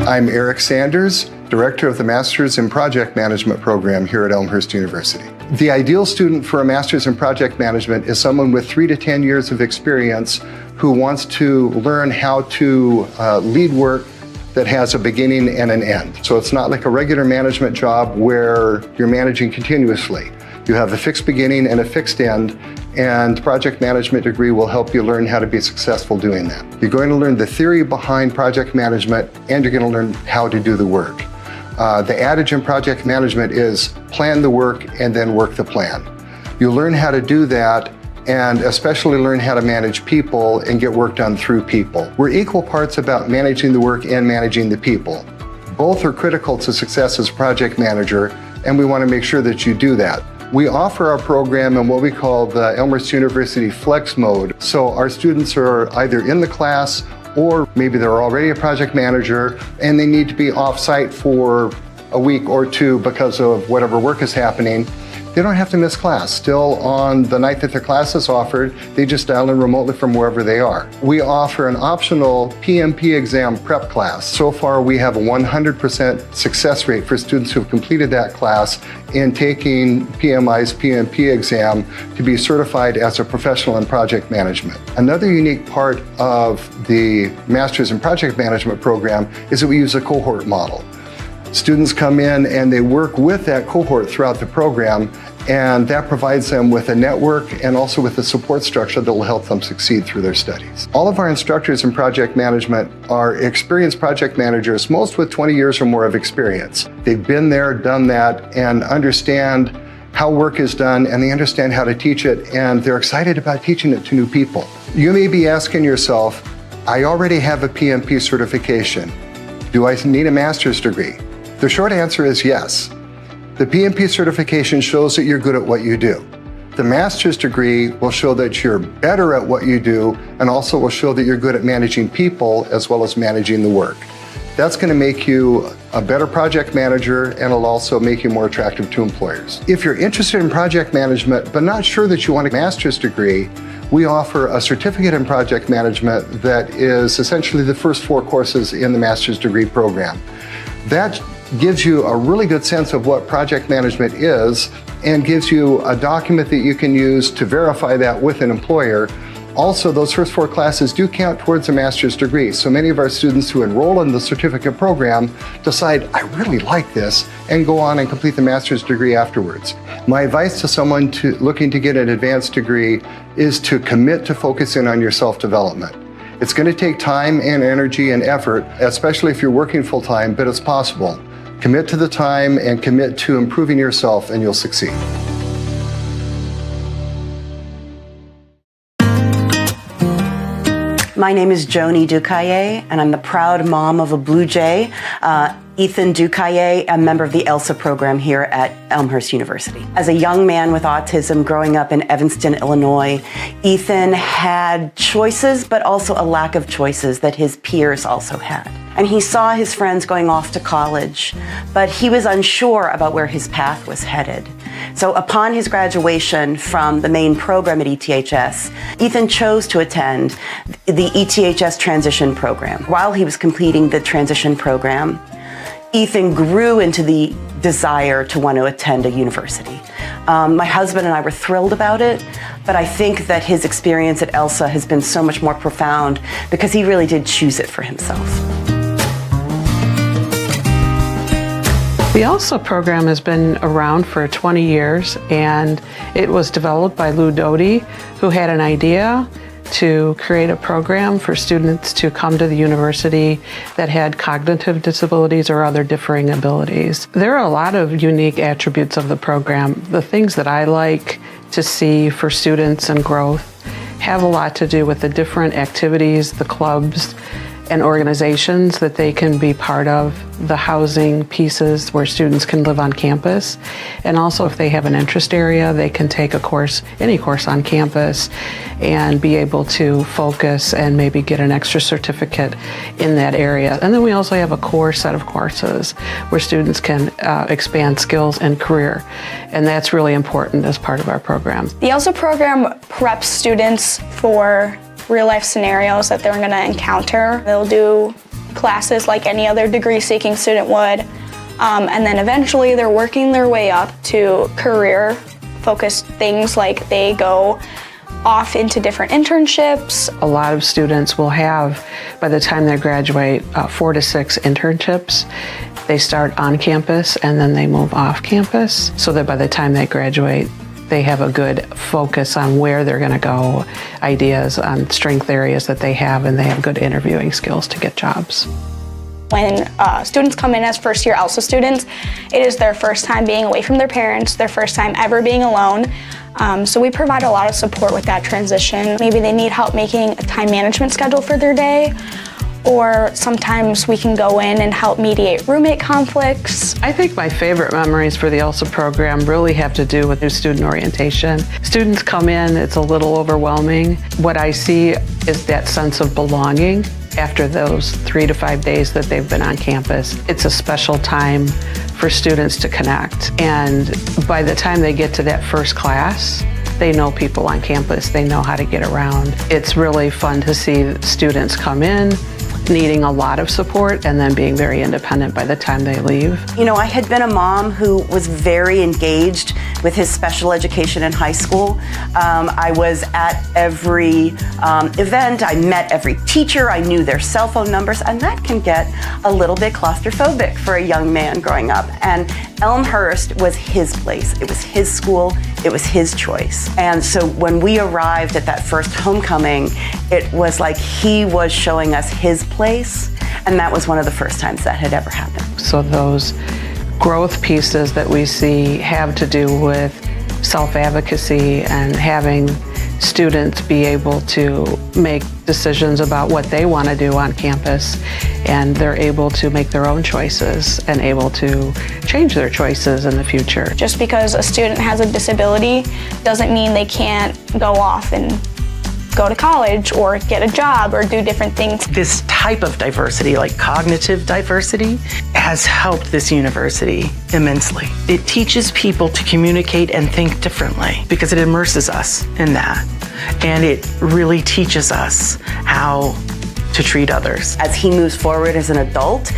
I'm Eric Sanders, Director of the Masters in Project Management program here at Elmhurst University. The ideal student for a Masters in Project Management is someone with 3 to 10 years of experience who wants to learn how to lead work that has a beginning and an end. So it's not like a regular management job where you're managing continuously. You have a fixed beginning and a fixed end, and project management degree will help you learn how to be successful doing that. You're going to learn the theory behind project management, and you're going to learn how to do the work. The adage in project management is plan the work and then work the plan. You learn how to do that, and especially learn how to manage people and get work done through people. We're equal parts about managing the work and managing the people. Both are critical to success as a project manager, and we want to make sure that you do that. We offer our program in what we call the Elmhurst University Flex Mode. So our students are either in the class or maybe they're already a project manager and they need to be off-site for a week or two because of whatever work is happening. They don't have to miss class. Still on the night that their class is offered, they just dial in remotely from wherever they are. We offer an optional PMP exam prep class. So far, we have a 100% success rate for students who have completed that class in taking PMI's PMP exam to be certified as a professional in project management. Another unique part of the Masters in Project Management program is that we use a cohort model. Students come in and they work with that cohort throughout the program, and that provides them with a network and also with a support structure that will help them succeed through their studies. All of our instructors in project management are experienced project managers, most with 20 years or more of experience. They've been there, done that, and understand how work is done, and they understand how to teach it, and they're excited about teaching it to new people. You may be asking yourself, I already have a PMP certification. Do I need a master's degree? The short answer is yes. The PMP certification shows that you're good at what you do. The master's degree will show that you're better at what you do and also will show that you're good at managing people as well as managing the work. That's going to make you a better project manager, and it'll also make you more attractive to employers. If you're interested in project management but not sure that you want a master's degree, we offer a certificate in project management that is essentially the first 4 courses in the master's degree program. That gives you a really good sense of what project management is and gives you a document that you can use to verify that with an employer. Also, those first 4 classes do count towards a master's degree. So many of our students who enroll in the certificate program decide, I really like this, and go on and complete the master's degree afterwards. My advice to someone looking to get an advanced degree is to commit to focusing on your self-development. It's going to take time and energy and effort, especially if you're working full-time, but it's possible. Commit to the time and commit to improving yourself, and you'll succeed. My name is Joni Ducaille, and I'm the proud mom of a Blue Jay, Ethan Ducaille, a member of the ELSA program here at Elmhurst University. As a young man with autism growing up in Evanston, Illinois, Ethan had choices, but also a lack of choices that his peers also had. And he saw his friends going off to college, but he was unsure about where his path was headed. So upon his graduation from the main program at ETHS, Ethan chose to attend the ETHS transition program. While he was completing the transition program, Ethan grew into the desire to want to attend a university. My husband and I were thrilled about it, but I think that his experience at ELSA has been so much more profound because he really did choose it for himself. The ELSA program has been around for 20 years, and it was developed by Lou Doty, who had an idea to create a program for students to come to the university that had cognitive disabilities or other differing abilities. There are a lot of unique attributes of the program. The things that I like to see for students and growth have a lot to do with the different activities, the clubs, and organizations that they can be part of, the housing pieces where students can live on campus, and also if they have an interest area, they can take a course, any course on campus, and be able to focus and maybe get an extra certificate in that area. And then we also have a core set of courses where students can expand skills and career, and that's really important as part of our program. The ELSA program preps students for real-life scenarios that they're going to encounter. They'll do classes like any other degree-seeking student would. And then eventually they're working their way up to career-focused things, like they go off into different internships. A lot of students will have, by the time they graduate, 4 to 6 internships. They start on campus and then they move off campus, so that by the time they graduate, they have a good focus on where they're going to go, ideas on strength areas that they have, and they have good interviewing skills to get jobs. When students come in as first-year ELSA students, it is their first time being away from their parents, their first time ever being alone. So we provide a lot of support with that transition. Maybe they need help making a time management schedule for their day, or sometimes we can go in and help mediate roommate conflicts. I think my favorite memories for the ELSA program really have to do with new student orientation. Students come in, it's a little overwhelming. What I see is that sense of belonging after those 3 to 5 days that they've been on campus. It's a special time for students to connect. And by the time they get to that first class, they know people on campus, they know how to get around. It's really fun to see students come in, needing a lot of support and then being very independent by the time they leave. You know, I had been a mom who was very engaged with his special education in high school. I was at every event, I met every teacher, I knew their cell phone numbers, and that can get a little bit claustrophobic for a young man growing up. And Elmhurst was his place, it was his school, it was his choice. And so when we arrived at that first homecoming, it was like he was showing us his place, and that was one of the first times that had ever happened. So those growth pieces that we see have to do with self-advocacy and having students be able to make decisions about what they want to do on campus, and they're able to make their own choices and able to change their choices in the future. Just because a student has a disability doesn't mean they can't go off and go to college or get a job or do different things. This type of diversity, like cognitive diversity, has helped this university immensely. It teaches people to communicate and think differently because it immerses us in that. And it really teaches us how to treat others. As he moves forward as an adult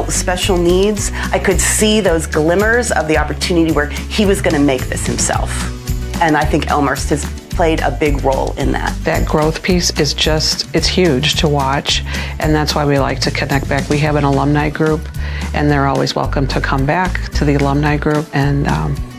with special needs, I could see those glimmers of the opportunity where he was going to make this himself. And I think Elmhurst has played a big role in that. That growth piece is it's huge to watch, and that's why we like to connect back. We have an alumni group, and they're always welcome to come back to the alumni group and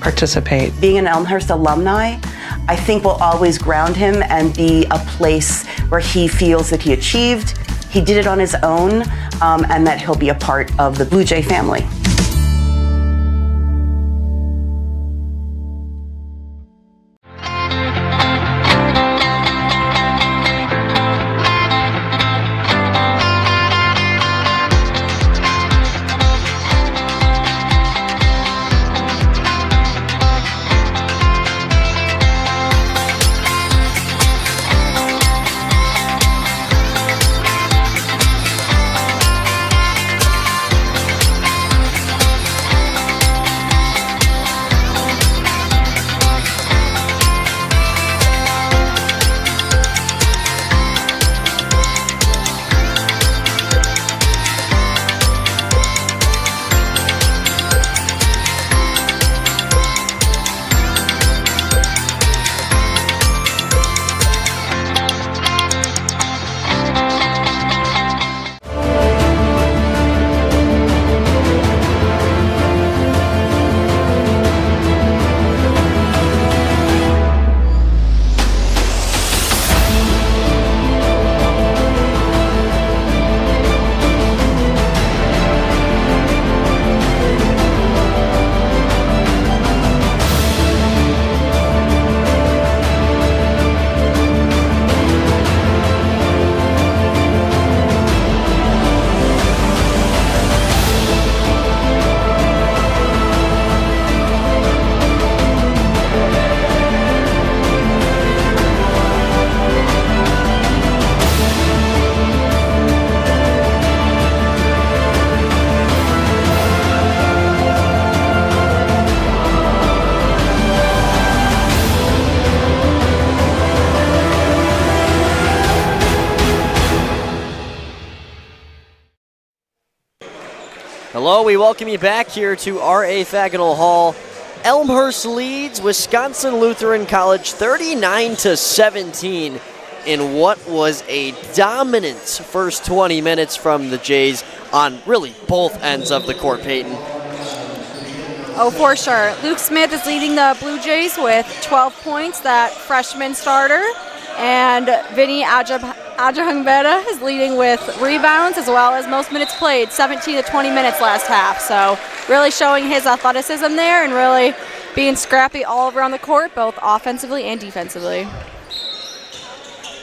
participate. Being an Elmhurst alumni, I think will always ground him and be a place where he feels that he achieved, he did it on his own, and that he'll be a part of the Blue Jay family. Hello, we welcome you back here to R.A. Faginal Hall. Elmhurst leads Wisconsin Lutheran College 39-17 in what was a dominant first 20 minutes from the Jays on really both ends of the court, Peyton. Oh, for sure. Luke Smith is leading the Blue Jays with 12 points, that freshman starter. And Vinny Ajahangbeta is leading with rebounds as well as most minutes played, 17 to 20 minutes last half. So really showing his athleticism there and really being scrappy all around the court, both offensively and defensively.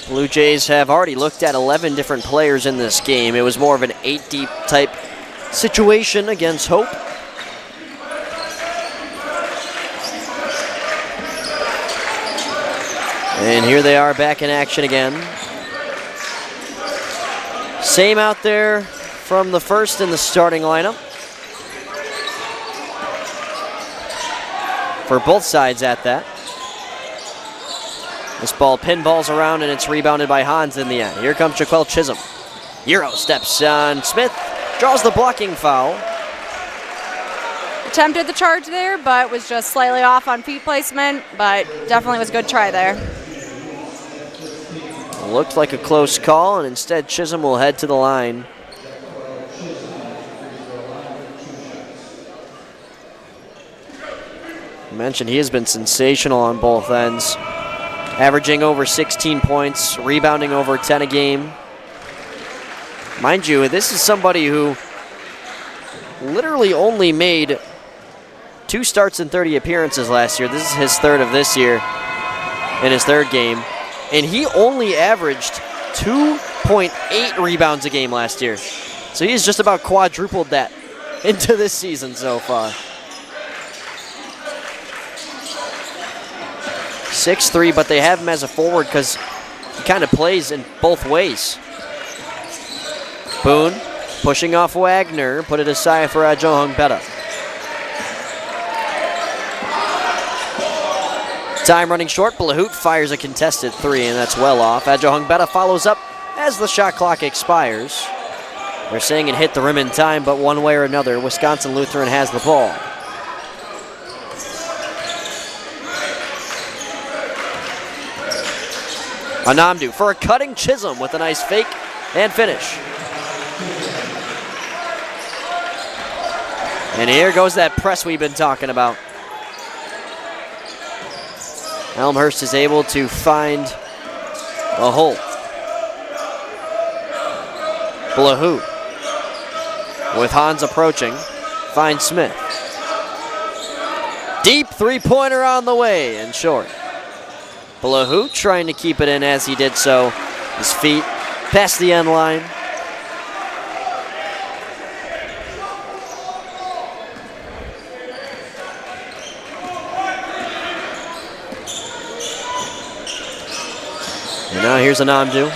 Blue Jays have already looked at 11 different players in this game. It was more of an 8-deep type situation against Hope. And here they are back in action again. Same out there from the first in the starting lineup. For both sides at that. This ball pinballs around and it's rebounded by Hans in the end. Here comes Jaquel Chisholm. Euro steps on Smith, draws the blocking foul. Attempted the charge there, but was just slightly off on feet placement, but definitely was a good try there. Looked like a close call, and instead Chisholm will head to the line. I mentioned he has been sensational on both ends, averaging over 16 points, rebounding over 10 a game. Mind you, this is somebody who literally only made 2 starts and 30 appearances last year. This is his third of this year in his third game. And he only averaged 2.8 rebounds a game last year. So he's just about quadrupled that into this season so far. 6'3", but they have him as a forward because he kind of plays in both ways. Boone pushing off Wagner, put it aside for Ajahangbeta. Time running short, Blahout fires a contested 3, and that's well off. Ajahangbeta follows up as the shot clock expires. They're saying it hit the rim in time, but one way or another, Wisconsin Lutheran has the ball. Anamdu for a cutting Chisholm with a nice fake and finish. And here goes that press we've been talking about. Elmhurst is able to find a hole. Blahout with Hans approaching, finds Smith. Deep three-pointer on the way and short. Blahout trying to keep it in as he did so. His feet past the end line. And now here's Anamdu.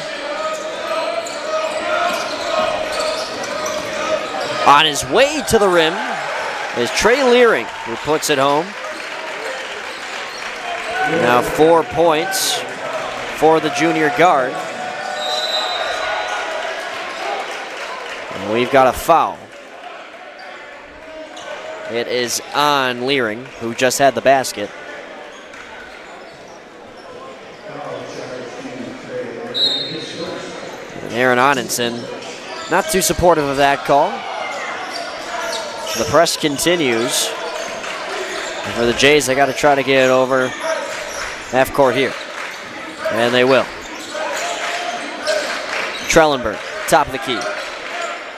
On his way to the rim is Trey Leering, who puts it home. Now 4 points for the junior guard. And we've got a foul. It is on Leering, who just had the basket. And Aaron Onenson, not too supportive of that call. The press continues. And for the Jays, they got to try to get it over half court here. And they will. Trellenberg, top of the key.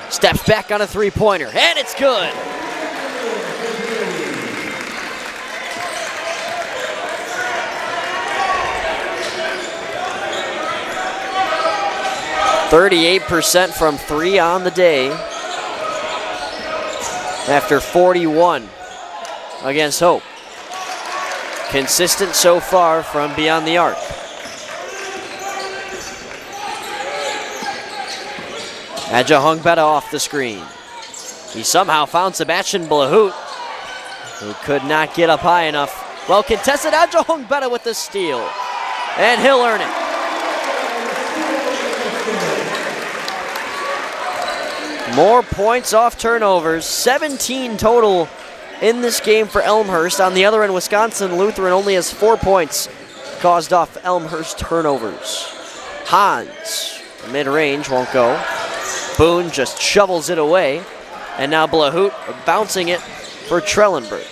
Steps back on a three-pointer, and it's good. %38 from three on the day after 41 against Hope. Consistent so far from beyond the arc. Ajahangbeta off the screen. He somehow found Sebastian Blahout, who could not get up high enough. Well contested, Ajahangbeta with the steal, and he'll earn it. More points off turnovers, 17 total in this game for Elmhurst. On the other end, Wisconsin Lutheran only has 4 points caused off Elmhurst turnovers. Hans, mid-range, won't go. Boone just shovels it away. And now Blahout bouncing it for Trellenberg.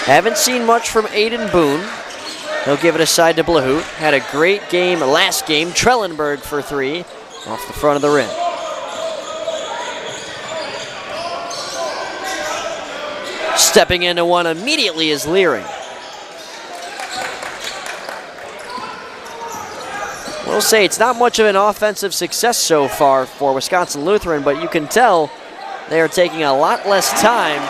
Haven't seen much from Aiden Boone. He'll give it aside to Blahout. Had a great game last game. Trellenberg for 3 off the front of the rim. Stepping into one immediately is Leering. We'll say it's not much of an offensive success so far for Wisconsin Lutheran, but you can tell they are taking a lot less time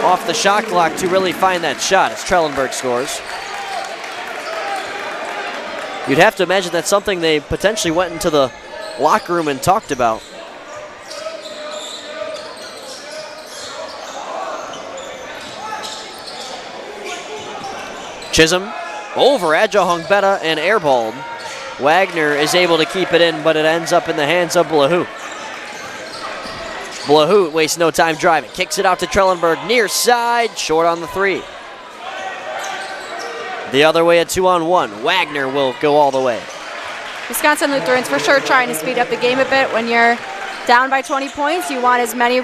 off the shot clock to really find that shot as Trellenberg scores. You'd have to imagine that's something they potentially went into the locker room and talked about. Chisholm over Adjo Hungbetta and airballed. Wagner is able to keep it in, but it ends up in the hands of Blahout. Blahout wastes no time driving. Kicks it out to Trellenberg, near side, short on the 3. The other way, a 2-on-1. Wagner will go all the way. Wisconsin Lutheran's for sure trying to speed up the game a bit. When you're down by 20 points, you want as many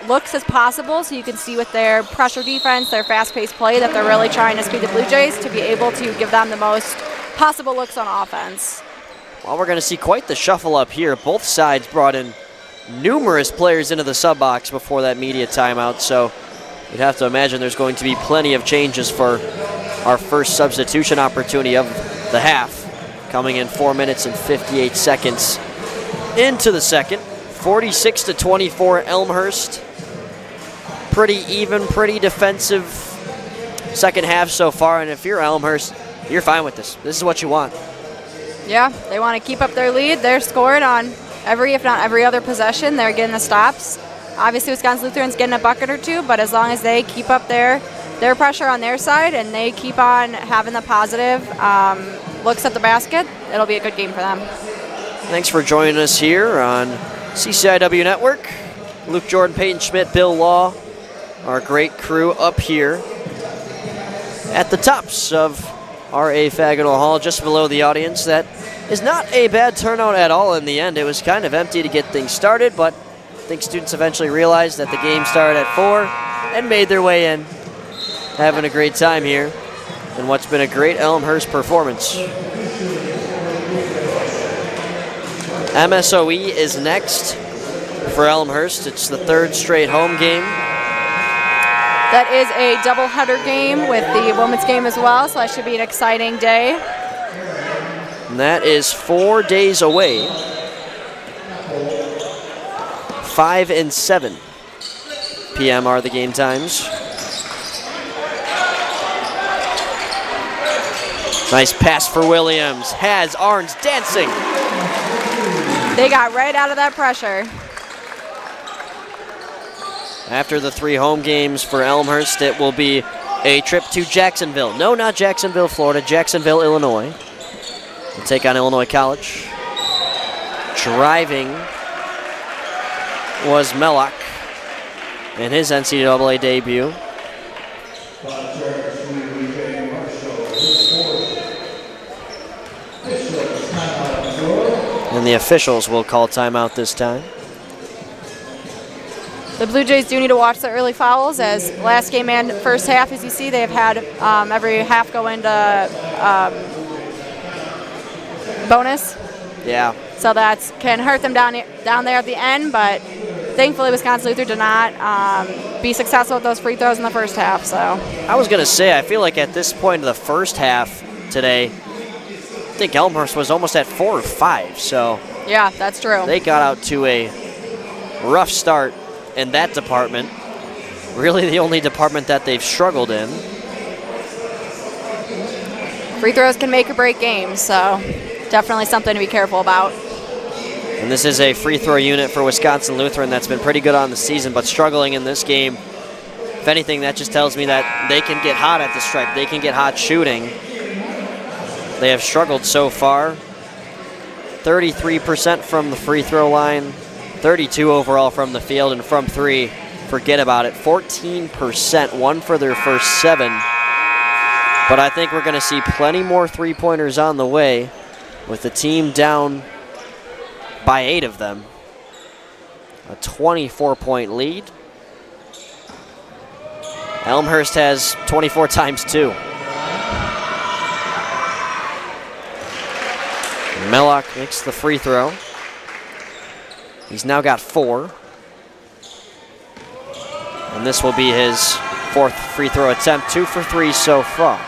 looks as possible so you can see with their pressure defense, their fast-paced play, that they're really trying to speed the Blue Jays to be able to give them the most possible looks on offense. Well, we're going to see quite the shuffle up here. Both sides brought in numerous players into the sub box before that media timeout, so you'd have to imagine there's going to be plenty of changes for our first substitution opportunity of the half, coming in 4 minutes and 58 seconds into the second. 46-24 Elmhurst. Pretty even, pretty defensive second half so far, and if you're Elmhurst, you're fine with this. This is what you want. Yeah, they want to keep up their lead. They're scoring on every, if not every other possession. They're getting the stops. Obviously, Wisconsin Lutheran's getting a bucket or two, but as long as they keep up their pressure on their side and they keep on having the positive looks at the basket, it'll be a good game for them. Thanks for joining us here on CCIW Network. Luke Jordan, Peyton Schmidt, Bill Law, our great crew up here at the tops of R.A. Faginal Hall, just below the audience. That is not a bad turnout at all in the end. It was kind of empty to get things started, but I think students eventually realized that the game started at 4 and made their way in, having a great time here in what's been a great Elmhurst performance. MSOE is next for Elmhurst. It's the 3rd straight home game. That is a doubleheader game with the women's game as well, so that should be an exciting day. And that is 4 days away. 5 and 7 p.m. are the game times. Nice pass for Williams. Has Arns dancing. They got right out of that pressure. After the 3 home games for Elmhurst, it will be a trip to Jacksonville. No, not Jacksonville, Florida. Jacksonville, Illinois. We'll take on Illinois College. Driving was Mellock in his NCAA debut. And the officials will call timeout this time. The Blue Jays do need to watch the early fouls, as last game and first half, as you see, they've had every half go into bonus. Yeah. So that can hurt them down there at the end, but thankfully Wisconsin Lutheran did not be successful with those free throws in the first half. So I was going to say, I feel like at this point of the first half today, I think Elmhurst was almost at 4 or 5. So yeah, that's true. They got out to a rough start in that department. Really the only department that they've struggled in. Free throws can make or break games, so definitely something to be careful about. And this is a free throw unit for Wisconsin Lutheran that's been pretty good on the season, but struggling in this game. If anything, that just tells me that they can get hot at the stripe. They can get hot shooting. They have struggled so far. 33% from the free throw line, 32 overall from the field, and from three, forget about it. 14%, one for their first 7. But I think we're going to see plenty more three-pointers on the way with the team down by 8 of them. A 24-point lead. Elmhurst has 24 times 2. Mellock makes the free throw. He's now got 4. And this will be his 4th free throw attempt, 2 for 3 so far.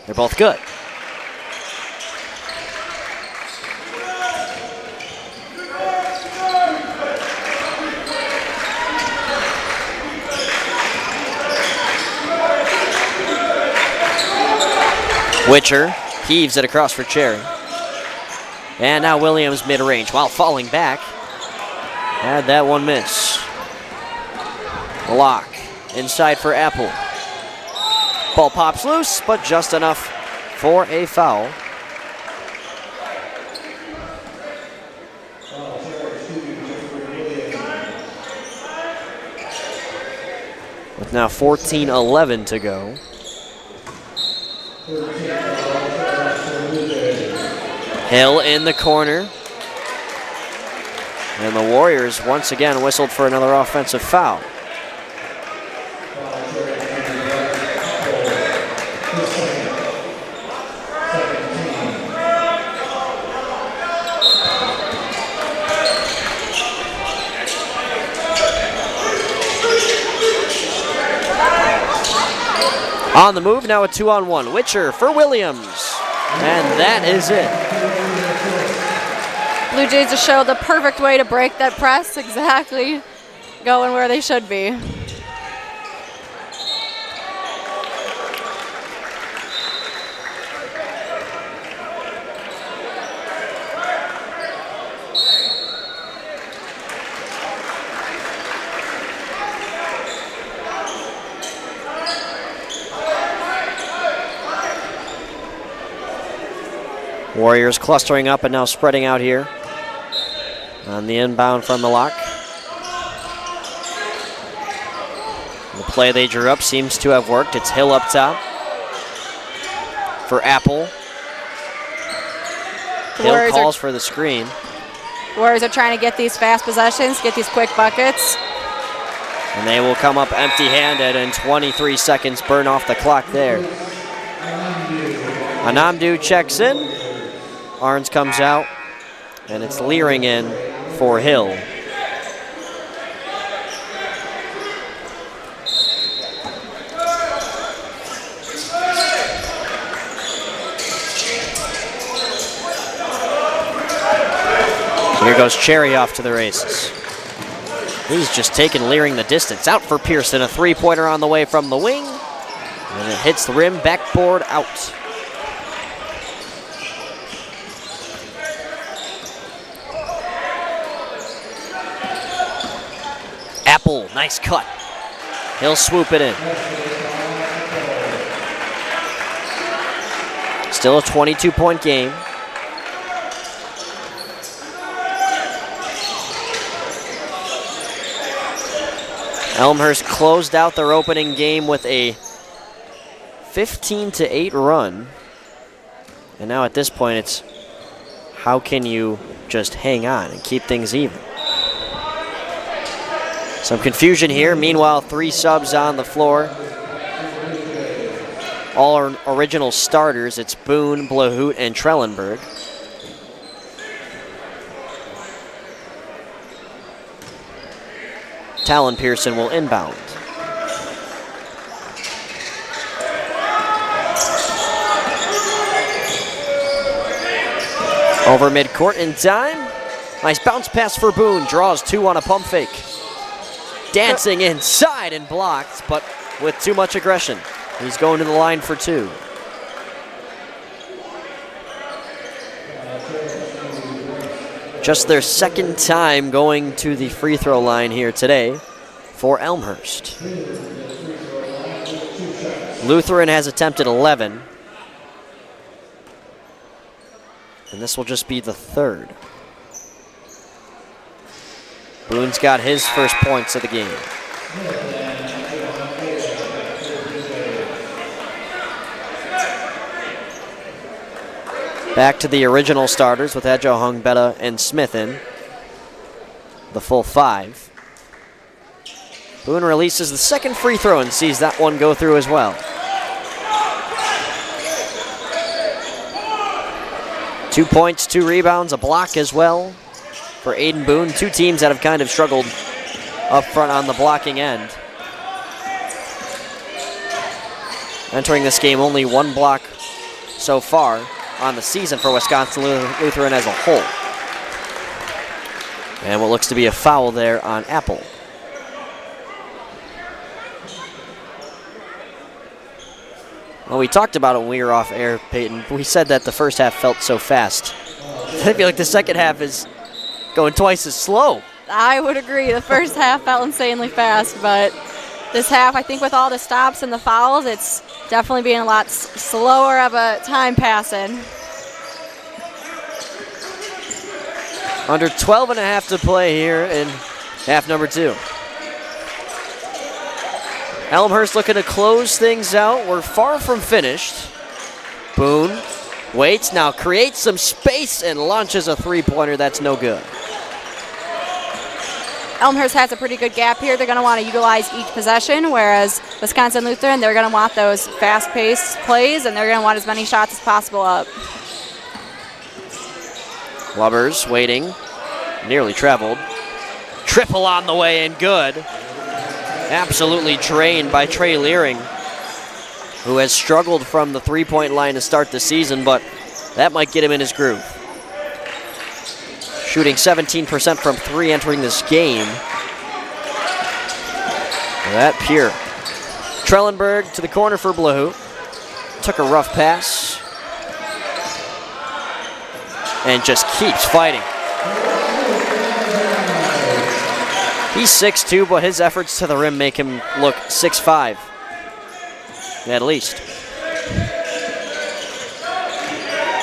They're both good. Witcher heaves it across for Cherry. And now Williams mid-range while falling back. Had that one miss. Lock inside for Apple. Ball pops loose, but just enough for a foul. With now 14-11 to go. Hill in the corner. And the Warriors once again whistled for another offensive foul. On the move, now a 2-on-1. Witcher for Williams. And that is it. Blue Jays just showed the perfect way to break that press, exactly going where they should be. Warriors clustering up and now spreading out here on the inbound from the lock. The play they drew up seems to have worked. It's Hill up top for Apple. Hill calls for the screen. Warriors are trying to get these fast possessions, get these quick buckets. And they will come up empty-handed, and 23 seconds burn off the clock there. Anamdu checks in. Arns comes out, and it's Leering in for Hill. Here goes Cherry off to the races. He's just taking Leering the distance. Out for Pearson, a three-pointer on the way from the wing. And it hits the rim, backboard out. Apple, nice cut. He'll swoop it in. Still a 22-point game. Elmhurst closed out their opening game with a 15-8 run. And now at this point, it's how can you just hang on and keep things even? Some confusion here. Meanwhile, 3 subs on the floor. All original starters. It's Boone, Blahout, and Trellenberg. Talon Pearson will inbound. Over midcourt in time. Nice bounce pass for Boone. Draws 2 on a pump fake. Dancing inside and blocked, but with too much aggression. He's going to the line for 2. Just their second time going to the free throw line here today for Elmhurst. Lutheran has attempted 11. And this will just be the third. Boone's got his first points of the game. Back to the original starters with Adjohung, Betta, and Smith in. The full 5. Boone releases the second free throw and sees that one go through as well. 2 points, 2 rebounds, a block as well for Aiden Boone. 2 teams that have kind of struggled up front on the blocking end. Entering this game, only 1 block so far on the season for Wisconsin Lutheran as a whole. And what looks to be a foul there on Apple. Well, we talked about it when we were off air, Peyton. We said that the first half felt so fast. I feel like the second half is going twice as slow. I would agree. The first half felt insanely fast, but this half, I think with all the stops and the fouls, it's definitely being a lot slower of a time passing. Under 12 and a half to play here in half number 2. Elmhurst looking to close things out. We're far from finished. Boone waits, now creates some space and launches a three-pointer. That's no good. Elmhurst has a pretty good gap here. They're going to want to utilize each possession, whereas Wisconsin Lutheran, they're going to want those fast-paced plays, and they're going to want as many shots as possible up. Lubbers waiting, nearly traveled. Triple on the way and good. Absolutely drained by Trey Leering, who has struggled from the three-point line to start the season, but that might get him in his groove. Shooting 17% from 3 entering this game. That pure. Trellenberg to the corner for Blahu. Took a rough pass. And just keeps fighting. He's 6'2", but his efforts to the rim make him look 6'5", at least.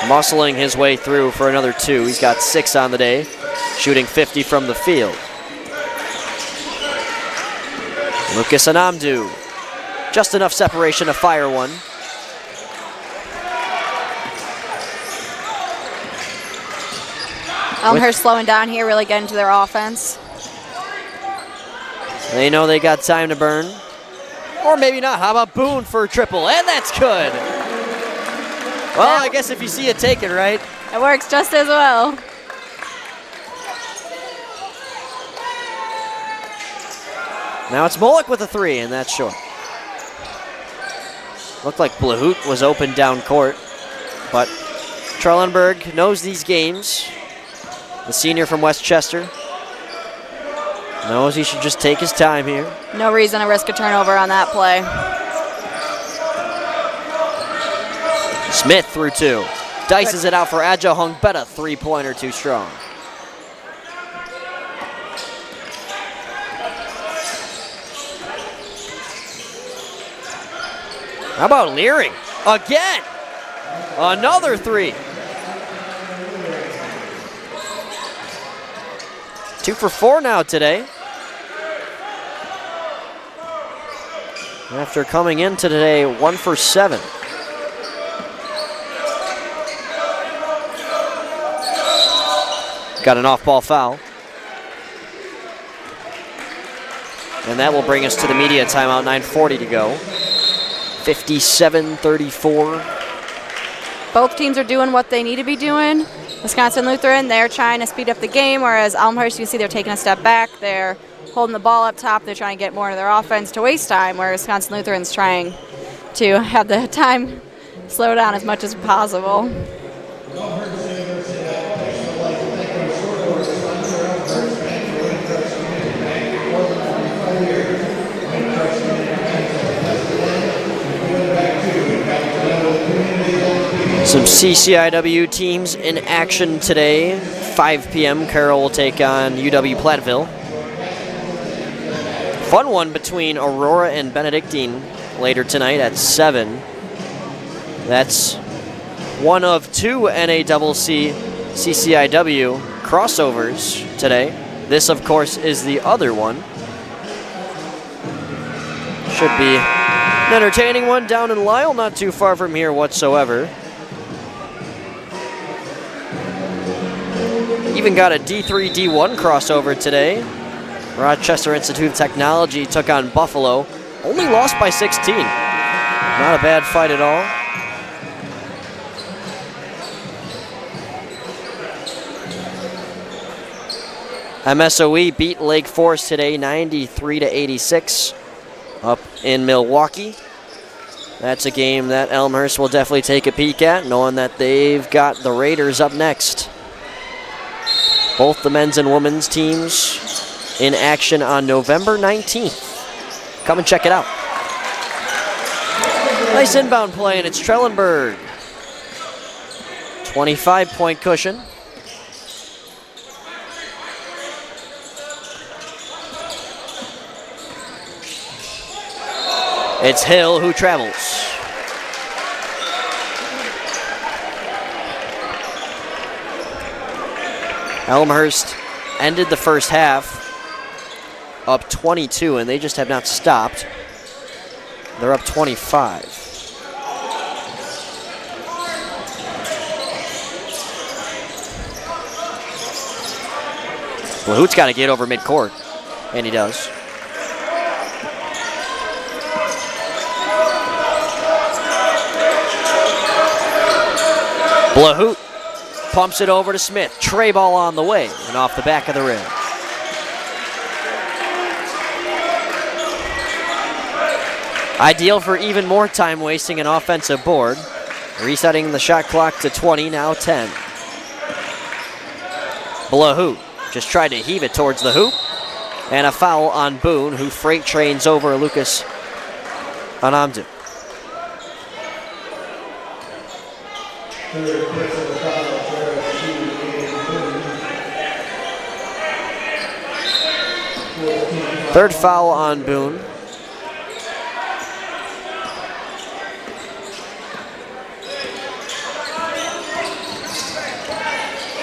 Muscling his way through for another 2. He's got 6 on the day, shooting 50 from the field. Lucas Anamdu, just enough separation to fire one. Elmhurst slowing down here, really getting to their offense. They know they got time to burn. Or maybe not. How about Boone for a triple? And that's good. Well, I guess if you see it, take it, right? It works just as well. Now it's Molick with a 3, and that's short. Looked like Blahout was open down court, but Trellenberg knows these games. The senior from Westchester knows he should just take his time here. No reason to risk a turnover on that play. Smith through 2. Dices it out for Adjohung Betta. Three-pointer too strong. How about Leering? Again! Another 3. 2 for 4 now today. After coming into today, 1 for 7. Got an off-ball foul. And that will bring us to the media timeout, 9:40 to go. 57-34. Both teams are doing what they need to be doing. Wisconsin Lutheran, they're trying to speed up the game, whereas Elmhurst, you see they're taking a step back. They're holding the ball up top. They're trying to get more of their offense to waste time, whereas Wisconsin Lutheran's trying to have the time slow down as much as possible. Some CCIW teams in action today. 5 p.m. Carroll will take on UW Platteville. Fun one between Aurora and Benedictine later tonight at 7. That's one of 2 NACC CCIW crossovers today. This, of course, is the other one. Should be an entertaining one down in Lisle, not too far from here whatsoever. Even got a D3, D1 crossover today. Rochester Institute of Technology took on Buffalo. Only lost by 16. Not a bad fight at all. MSOE beat Lake Forest today, 93-86, up in Milwaukee. That's a game that Elmhurst will definitely take a peek at, knowing that they've got the Raiders up next. Both the men's and women's teams in action on November 19th. Come and check it out. Nice inbound play, and it's Trellenberg. 25-point cushion. It's Hill who travels. Elmhurst ended the first half up 22, and they just have not stopped. They're up 25. Lahoot's got to get over midcourt, and he does. Lahoot pumps it over to Smith. Tray ball on the way and off the back of the rim. Ideal for even more time wasting an offensive board. Resetting the shot clock to 20, now 10. Lahoot just tried to heave it towards the hoop. And a foul on Boone, who freight trains over Lucas Anamdu. Third foul on Boone.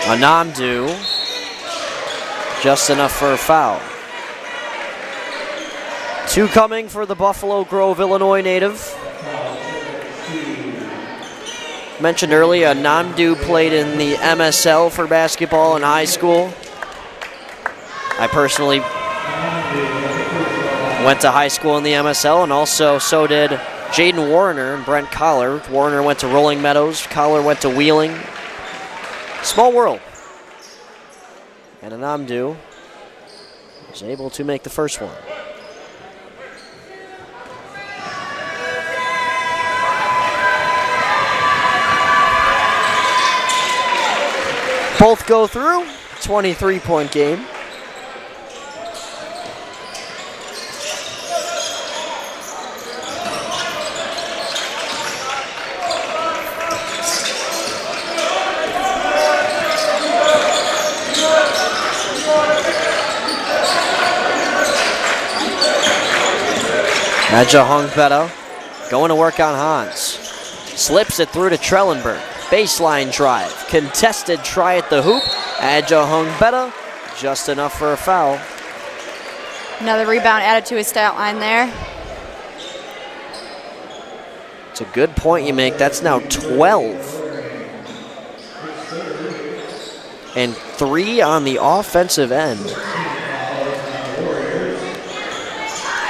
Anamdu, just enough for a foul. 2 coming for the Buffalo Grove, Illinois native. Mentioned earlier, Anamdu played in the MSL for basketball in high school. I personally went to high school in the MSL, and also so did Jaden Warner and Brent Collar. Warner went to Rolling Meadows, Collar went to Wheeling. Small world. And Anamdu was able to make the first one. Both go through. 23-point game. Adja Hongbeto going to work on Hans. Slips it through to Trellenberg. Baseline drive. Contested try at the hoop. Adja Hongbeto, just enough for a foul. Another rebound added to his stat line there. It's a good point you make. That's now 12. And 3 on the offensive end.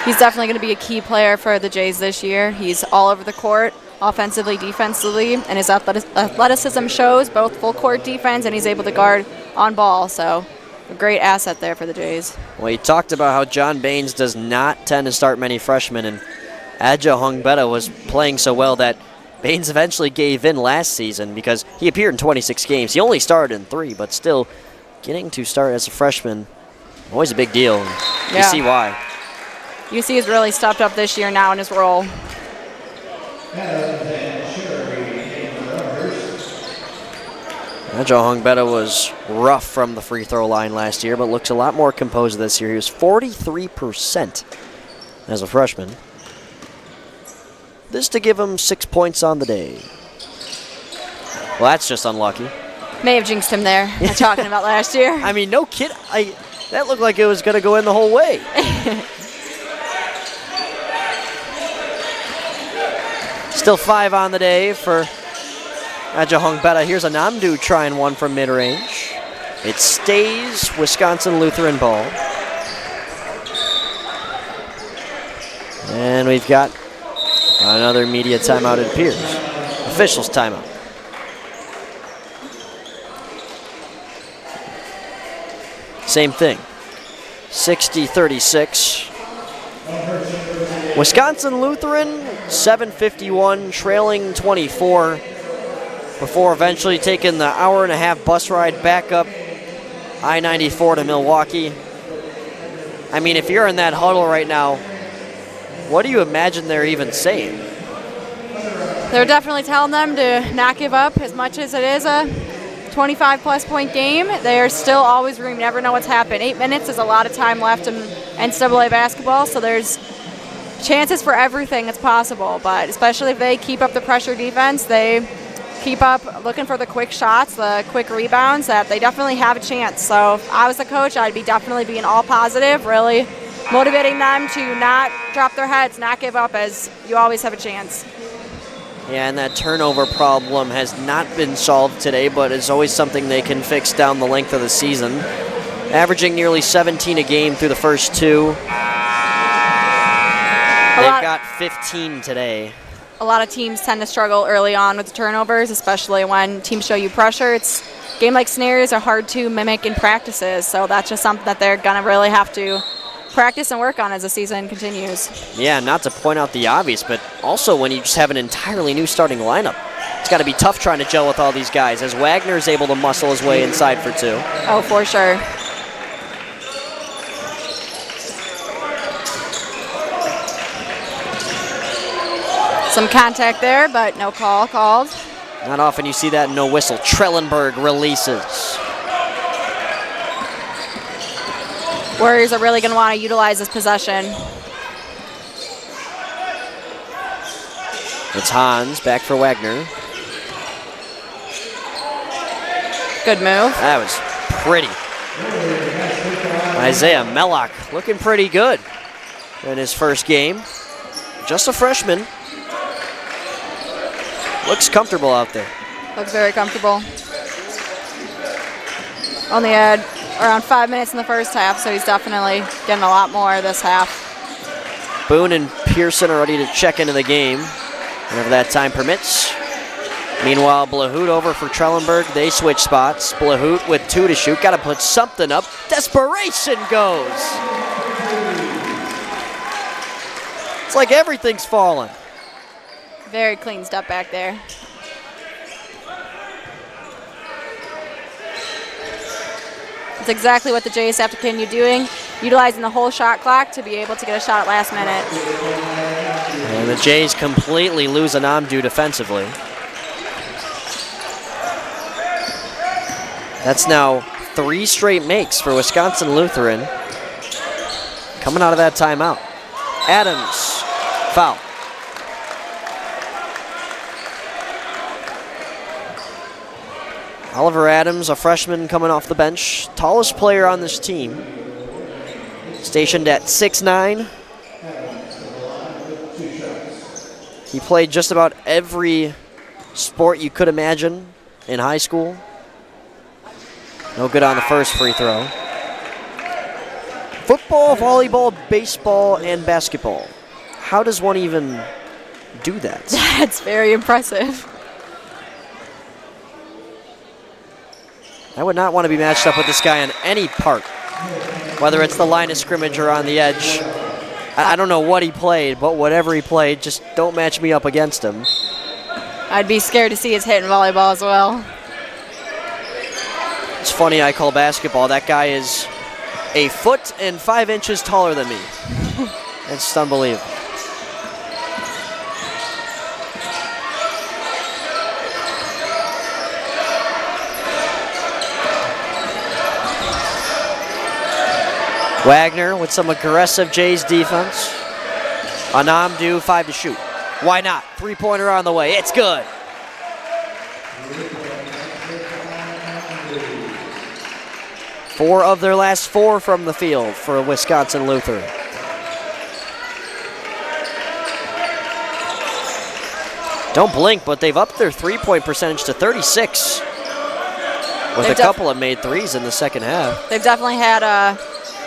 He's definitely going to be a key player for the Jays this year. He's all over the court, offensively, defensively, and his athleticism shows both full court defense, and he's able to guard on ball. So a great asset there for the Jays. Well, he talked about how John Baines does not tend to start many freshmen, and Adja Hongbeto was playing so well that Baines eventually gave in last season because he appeared in 26 games. He only started in 3, but still getting to start as a freshman, always a big deal. Yeah. You see why. UC has really stepped up this year now in his role. Adja Hongbeto was rough from the free throw line last year, but looks a lot more composed this year. He was 43% as a freshman. This to give him 6 points on the day. Well, that's just unlucky. May have jinxed him there. We're talking about last year. I mean, no kid. That looked like it was going to go in the whole way. Still 5 on the day for Ajahong Beta. Here's Anamdu trying one from mid-range. It stays Wisconsin Lutheran ball. And we've got another media timeout, it appears. Officials timeout. Same thing. 60-36. Wisconsin Lutheran, 7:51, trailing 24, before eventually taking the hour-and-a-half bus ride back up I-94 to Milwaukee. I mean, if you're in that huddle right now, what do you imagine they're even saying? They're definitely telling them to not give up. As much as it is a 25-plus point game, there's still always room. You never know what's happened. 8 minutes is a lot of time left in NCAA basketball, so there's chances for everything that's possible. But especially if they keep up the pressure defense, they keep up looking for the quick shots, the quick rebounds, that they definitely have a chance. So if I was the coach, I'd be definitely being all positive, really motivating them to not drop their heads, not give up, as you always have a chance. Yeah, and that turnover problem has not been solved today, but is always something they can fix down the length of the season. Averaging nearly 17 a game through the first 2. They've got 15 today. A lot of teams tend to struggle early on with turnovers, especially when teams show you pressure. Game-like scenarios are hard to mimic in practices, so that's just something that they're going to really have to practice and work on as the season continues. Yeah, not to point out the obvious, but also when you just have an entirely new starting lineup, it's got to be tough trying to gel with all these guys, as Wagner's able to muscle his way inside for 2. Oh, for sure. Some contact there, but no call called. Not often you see that, no whistle. Trellenberg releases. Warriors are really going to want to utilize this possession. It's Hans back for Wagner. Good move. That was pretty. Isaiah Mellock looking pretty good in his first game. Just a freshman. Looks comfortable out there. Looks very comfortable. Only had around 5 minutes in the first half, so he's definitely getting a lot more this half. Boone and Pearson are ready to check into the game whenever that time permits. Meanwhile, Blahout over for Trellenberg. They switch spots. Blahout with 2 to shoot. Got to put something up. Desperation goes. It's like everything's falling. Very clean step back there. It's exactly what the Jays have to continue doing, utilizing the whole shot clock to be able to get a shot at last minute. And the Jays completely lose Anamdu defensively. That's now 3 straight makes for Wisconsin Lutheran. Coming out of that timeout. Adams, foul. Oliver Adams, a freshman coming off the bench, tallest player on this team, stationed at 6'9". He played just about every sport you could imagine in high school. No good on the first free throw. Football, volleyball, baseball, and basketball. How does one even do that? That's very impressive. I would not want to be matched up with this guy on any part, whether it's the line of scrimmage or on the edge. I don't know what he played, but whatever he played, just don't match me up against him. I'd be scared to see his hit in volleyball as well. It's funny I call basketball. That guy is 1 foot and 5 inches taller than me. It's just unbelievable. Wagner with some aggressive Jays defense. Anamdu, 5 to shoot. Why not? 3-pointer on the way. It's good. 4 of their last 4 from the field for Wisconsin Lutheran. Don't blink, but they've upped their three-point percentage to 36. With a couple of made threes in the second half. They've definitely had a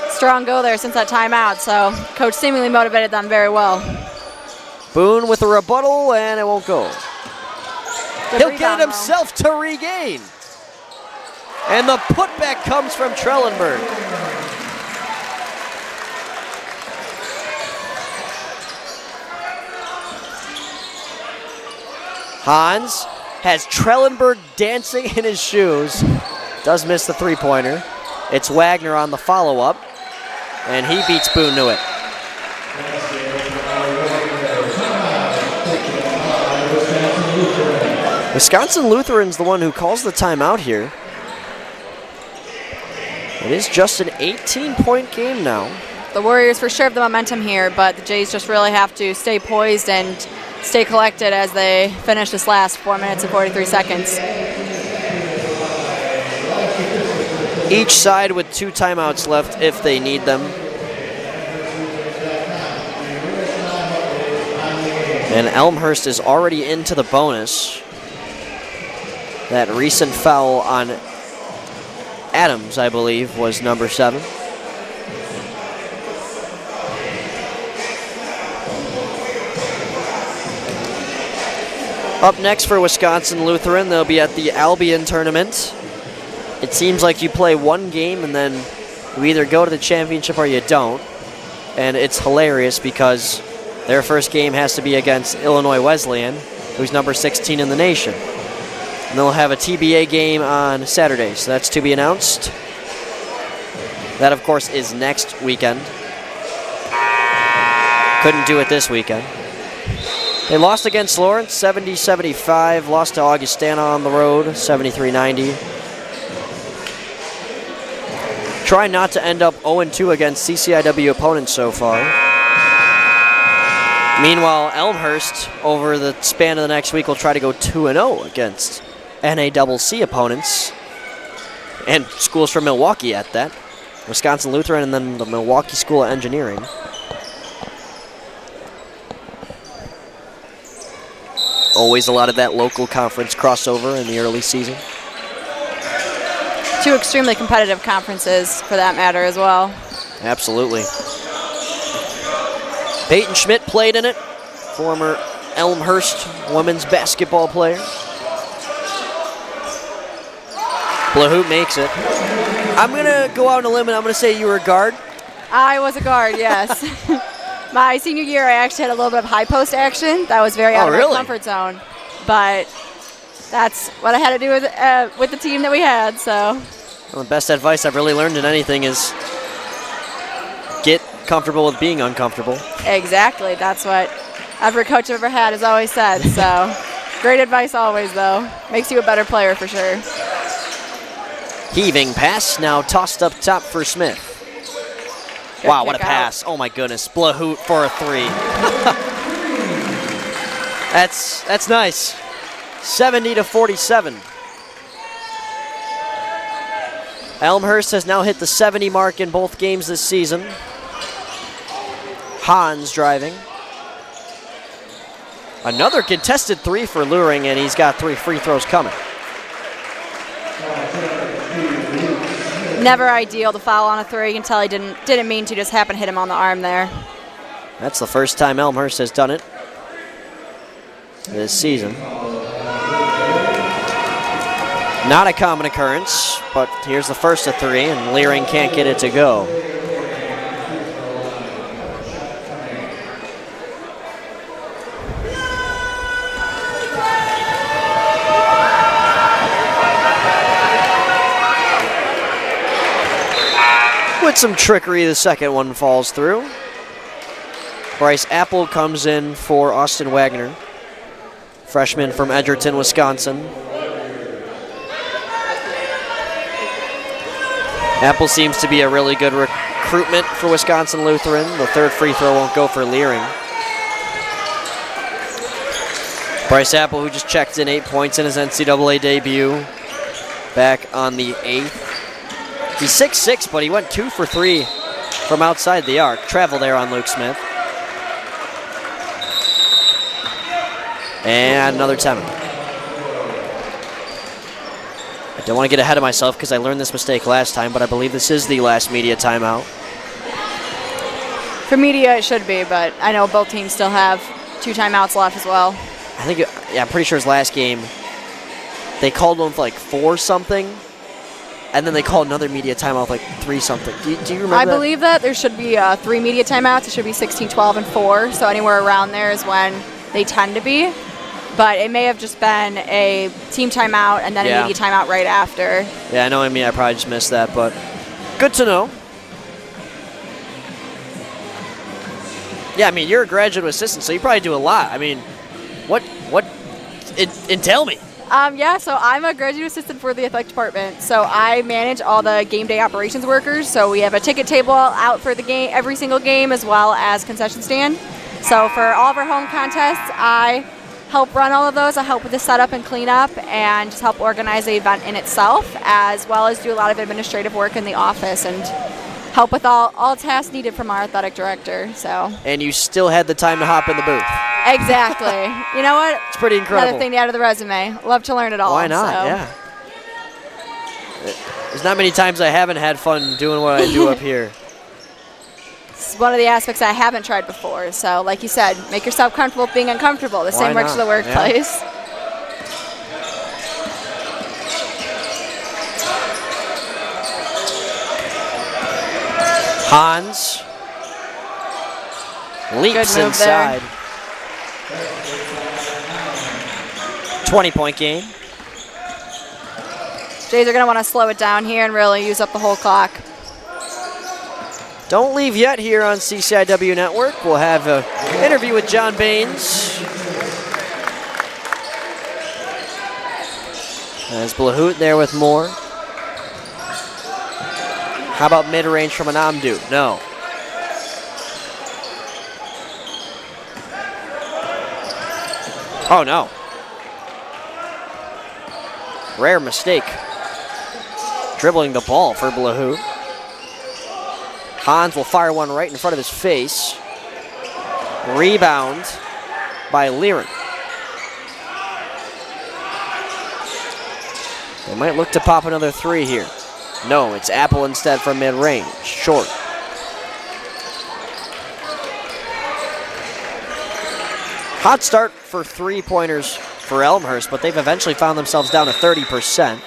strong go there since that timeout, so coach seemingly motivated them very well. Boone with a rebuttal, and it won't go. Good He'll rebound, get it himself to regain. And the putback comes from Trellenberg. Hans has Trellenberg dancing in his shoes. Does miss the three-pointer. It's Wagner on the follow-up, and he beats Boone to it. Wisconsin Lutheran's the one who calls the timeout here. It is just an 18-point game now. The Warriors for sure have the momentum here, but the Jays just really have to stay poised and stay collected as they finish this last 4 minutes and 43 seconds. Each side with 2 timeouts left if they need them. And Elmhurst is already into the bonus. That recent foul on Adams, I believe, was number 7. Up next for Wisconsin Lutheran, they'll be at the Albion tournament. It seems like you play one game and then you either go to the championship or you don't. And it's hilarious because their first game has to be against Illinois Wesleyan, who's number 16 in the nation. And they'll have a TBA game on Saturday, so that's to be announced. That, of course, is next weekend. Couldn't do it this weekend. They lost against Lawrence, 70-75. Lost to Augustana on the road, 73-90. Try not to end up 0-2 against CCIW opponents so far. Meanwhile, Elmhurst, over the span of the next week, will try to go 2-0 against NACC opponents. And schools from Milwaukee at that. Wisconsin Lutheran and then the Milwaukee School of Engineering. Always a lot of that local conference crossover in the early season. 2 extremely competitive conferences for that matter as well. Absolutely. Peyton Schmidt played in it, former Elmhurst women's basketball player. Blahoot makes it. I'm going to go out on a limb and I'm going to say you were a guard. I was a guard, yes. My senior year, I actually had a little bit of high post action. That was very out of my comfort zone. But that's what I had to do with the team that we had, so. Well, the best advice I've really learned in anything is get comfortable with being uncomfortable. Exactly. That's what every coach I've ever had has always said. So great advice always, though. Makes you a better player for sure. Heaving pass, now tossed up top for Smith. Good wow, what a kick pass. Oh my goodness. Blahoot for a 3. That's nice. 70-47. Elmhurst has now hit the 70 mark in both games this season. Hans driving. Another contested 3 for Luring, and he's got 3 free throws coming. Never ideal to foul on a 3. You can tell he didn't mean to, just happen to hit him on the arm there. That's the first time Elmhurst has done it this season. Not a common occurrence, but here's the first of 3, and Leering can't get it to go. With some trickery, the second one falls through. Bryce Apple comes in for Austin Wagner, freshman from Edgerton, Wisconsin. Apple seems to be a really good recruitment for Wisconsin Lutheran. The third free throw won't go for Leering. Bryce Apple, who just checked in 8 points in his NCAA debut back on the 8th. He's 6'6", but he went 2 for 3 from outside the arc. Travel there on Luke Smith. And another timeout. I don't want to get ahead of myself because I learned this mistake last time, but I believe this is the last media timeout. For media, it should be, but I know both teams still have 2 timeouts left as well. I think, yeah, I'm pretty sure his last game, they called one for like 4 something, and then they called another media timeout for like 3 something. Do you remember I that? believe that there should be 3 media timeouts. It should be 16, 12, and 4, so anywhere around there is when they tend to be. But it may have just been a team timeout and then a media timeout right after. Yeah, I know. I mean, I probably just missed that, but good to know. Yeah, I mean, you're a graduate assistant, so you probably do a lot. I mean, what? Tell me. Yeah, so I'm a graduate assistant for the athletic department. So I manage all the game day operations workers. So we have a ticket table out for the game, every single game, as well as concession stand. So for all of our home contests, I help run all of those. I help with the setup and cleanup and just help organize the event in itself, as well as do a lot of administrative work in the office and help with all tasks needed from our athletic director. So. And you still had the time to hop in the booth. Exactly. You know what? It's pretty incredible. Another thing to add to the resume. Love to learn it all. Why not? So. Yeah. There's not many times I haven't had fun doing what I do up here. It's one of the aspects I haven't tried before. So, like you said, make yourself comfortable with being uncomfortable. The same works for the workplace. Yeah. Hans leaps inside. 20-point game. Jays are going to want to slow it down here and really use up the whole clock. Don't leave yet here on CCIW Network. We'll have an interview with John Baines. As Blahout there with more. How about mid-range from an Amdu? No. Oh, no. Rare mistake. Dribbling the ball for Blahout. Hans will fire one right in front of his face. Rebound by Liren. They might look to pop another 3 here. No, it's Apple instead from mid-range. Short. Hot start for 3-pointers for Elmhurst, but they've eventually found themselves down to 30%.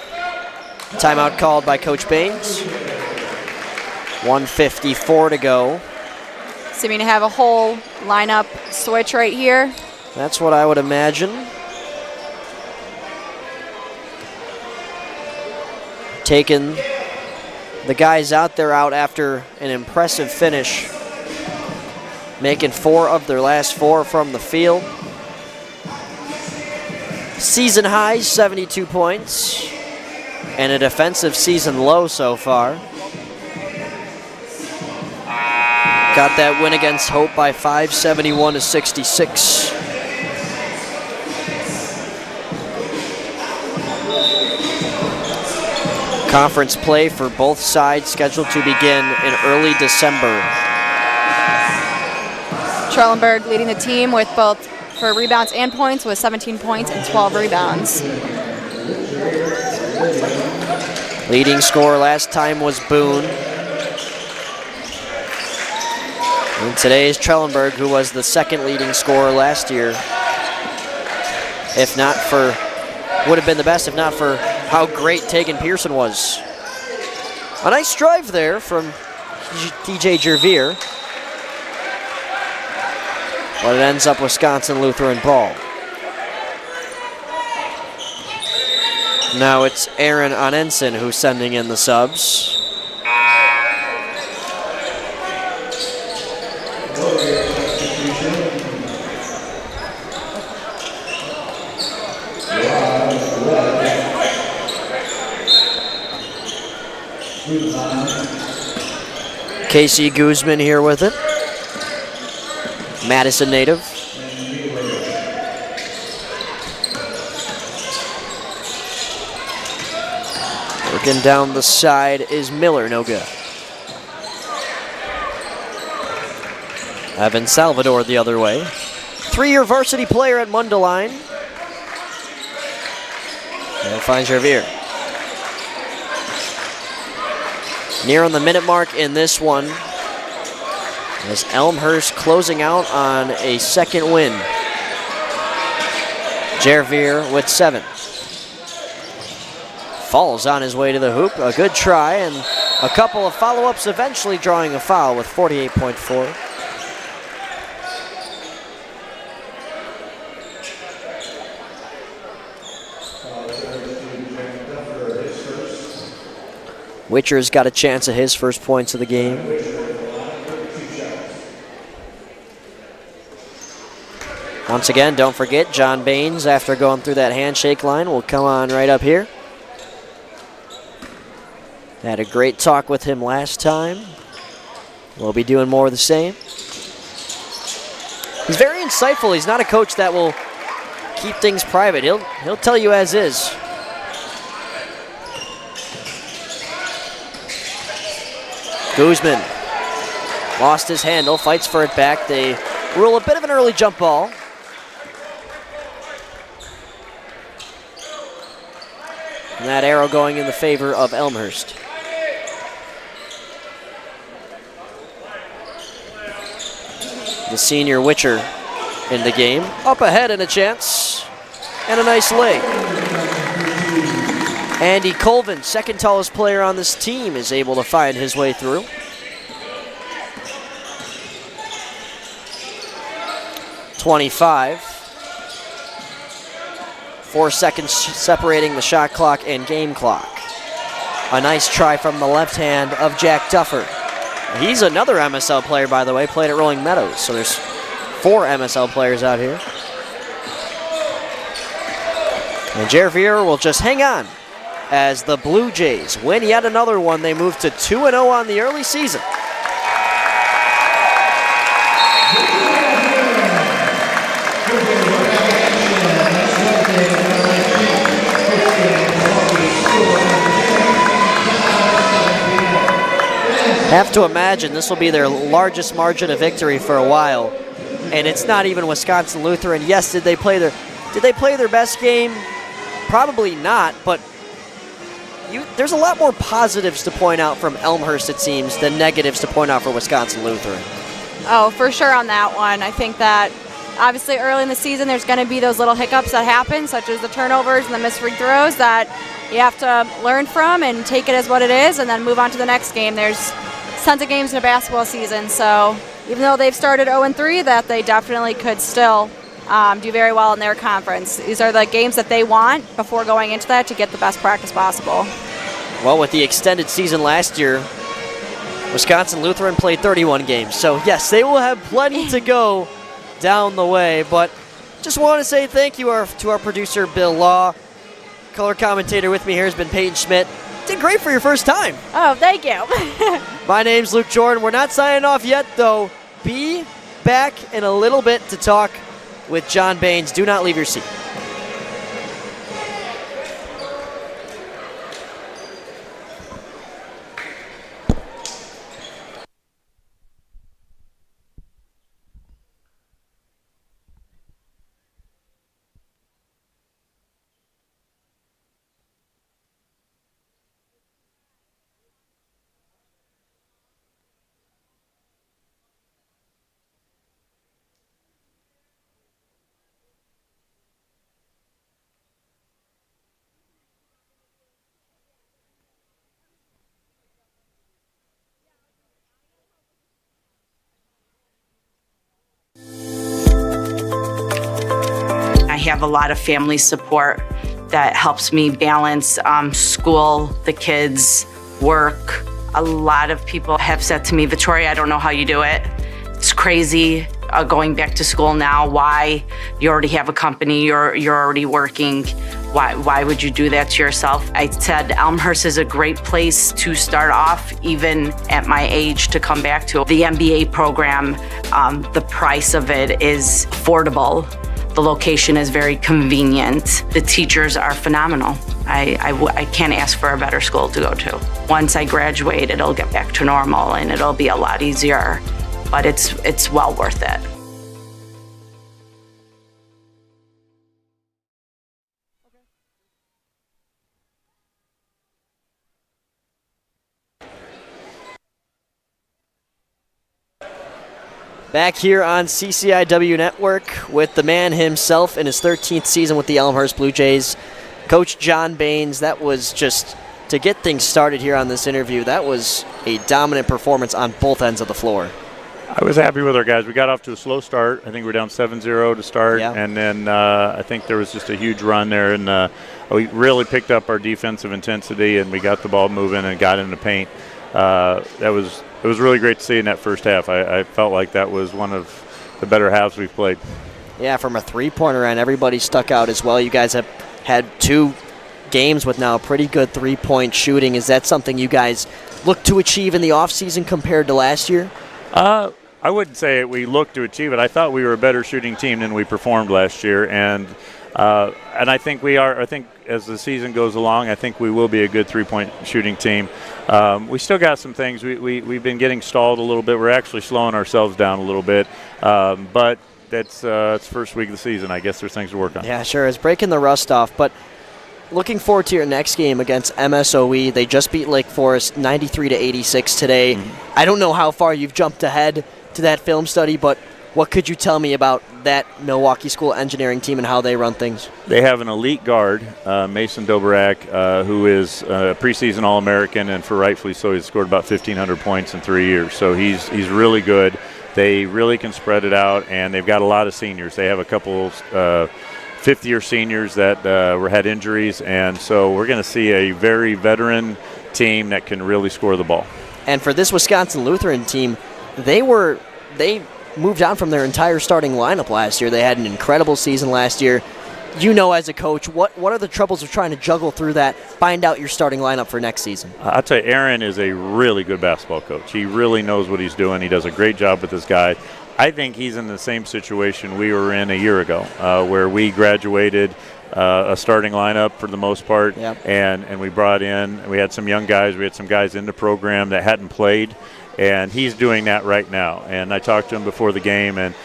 Timeout called by Coach Baines. 1:54 to go. Seeming to have a whole lineup switch right here. That's what I would imagine. Taking the guys out there out after an impressive finish. Making 4 of their last 4 from the field. Season high, 72 points. And a defensive season low so far. Got that win against Hope by 5, 71-66. Conference play for both sides scheduled to begin in early December. Trellenberg leading the team with both for rebounds and points with 17 points and 12 rebounds. Leading scorer last time was Boone. And today is Trellenberg, who was the second leading scorer last year. If not for, would have been the best if not for how great Tegan Pearson was. A nice drive there from DJ Gervier. But it ends up Wisconsin Lutheran ball. Now it's Aaron Onenson who's sending in the subs. Casey Guzman here with it. Madison native. Working down the side is Miller, no good. Evan Salvador the other way. 3-year varsity player at Mundelein. And finds Jervier. Near on the minute mark in this one, as Elmhurst closing out on a second win. Jervier with 7. Falls on his way to the hoop. A good try and a couple of follow-ups, eventually drawing a foul with 48.4. Witcher's got a chance at his first points of the game. Once again, don't forget, John Baines, after going through that handshake line, will come on right up here. Had a great talk with him last time. We'll be doing more of the same. He's very insightful. He's not a coach that will keep things private. He'll tell you as is. Guzman lost his handle, fights for it back. They rule a bit of an early jump ball. And that arrow going in the favor of Elmhurst. The senior Witcher in the game. Up ahead and a chance. And a nice lay. Andy Colvin, second tallest player on this team, is able to find his way through. .25. 4 seconds separating the shot clock and game clock. A nice try from the left hand of Jack Duffer. He's another MSL player, by the way, played at Rolling Meadows, so there's 4 MSL players out here. And Jervier will just hang on as the Blue Jays win yet another one. They move to 2-0 on the early season. Have to imagine this will be their largest margin of victory for a while, and it's not even Wisconsin Lutheran. Yes, did they play their best game? Probably not, but there's a lot more positives to point out from Elmhurst, it seems, than negatives to point out for Wisconsin Lutheran. Oh, for sure on that one. I think that obviously early in the season there's going to be those little hiccups that happen, such as the turnovers and the missed free throws, that you have to learn from and take it as what it is and then move on to the next game. There's tons of games in a basketball season, so even though they've started 0-3, that they definitely could still do very well in their conference. These are the games that they want before going into that to get the best practice possible. Well, with the extended season last year, Wisconsin Lutheran played 31 games. So yes, they will have plenty to go down the way, but just want to say thank you to our producer, Bill Law. Color commentator with me here has been Peyton Schmidt. Did great for your first time. Oh, thank you. My name's Luke Jordan. We're not signing off yet, though. Be back in a little bit to talk with John Baines. Do not leave your seat. I have a lot of family support that helps me balance school, the kids, work. A lot of people have said to me, Victoria, I don't know how you do it. It's crazy going back to school now. Why? You already have a company, you're already working. Why would you do that to yourself? I said Elmhurst is a great place to start off, even at my age, to come back to. The MBA program, the price of it is affordable. The location is very convenient. The teachers are phenomenal. I can't ask for a better school to go to. Once I graduate, it'll get back to normal and it'll be a lot easier, but it's well worth it. Back here on CCIW Network with the man himself in his 13th season with the Elmhurst Blue Jays, Coach John Baines. That was just, to get things started here on this interview, that was a dominant performance on both ends of the floor. I was happy with our guys. We got off to a slow start. I think we were down 7-0 to start, and then I think there was just a huge run there, and we really picked up our defensive intensity, and we got the ball moving and got in the paint. It was really great to see in that first half. I felt like that was one of the better halves we've played. Yeah, from a three-pointer end, everybody stuck out as well. You guys have had 2 games with now pretty good three-point shooting. Is that something you guys look to achieve in the offseason compared to last year? I wouldn't say we looked to achieve it. I thought we were a better shooting team than we performed last year, and I think we are. I think as the season goes along, I think we will be a good three-point shooting team. We still got some things. We've been getting stalled a little bit. We're actually slowing ourselves down a little bit, but it's first week of the season. I guess there's things to work on. Yeah, sure. It's breaking the rust off, but looking forward to your next game against MSOE. They just beat Lake Forest 93-86 today. I don't know how far you've jumped ahead to that film study, but what could you tell me about that Milwaukee School engineering team and how they run things? They have an elite guard, Mason Doberak, who is a preseason All-American, and for rightfully so, he's scored about 1,500 points in 3 years. So he's really good. They really can spread it out, and they've got a lot of seniors. They have a couple fifth-year seniors that had injuries, and so we're going to see a very veteran team that can really score the ball. And for this Wisconsin Lutheran team, they moved on from their entire starting lineup last year. They had an incredible season last year. You know, as a coach, what are the troubles of trying to juggle through that, find out your starting lineup for next season? I'll tell you, Aaron is a really good basketball coach. He really knows what he's doing. He does a great job with his guys. I think he's in the same situation we were in a year ago, where we graduated a starting lineup for the most part, and we brought in, we had some young guys, we had some guys in the program that hadn't played, and he's doing that right now. And I talked to him before the game, and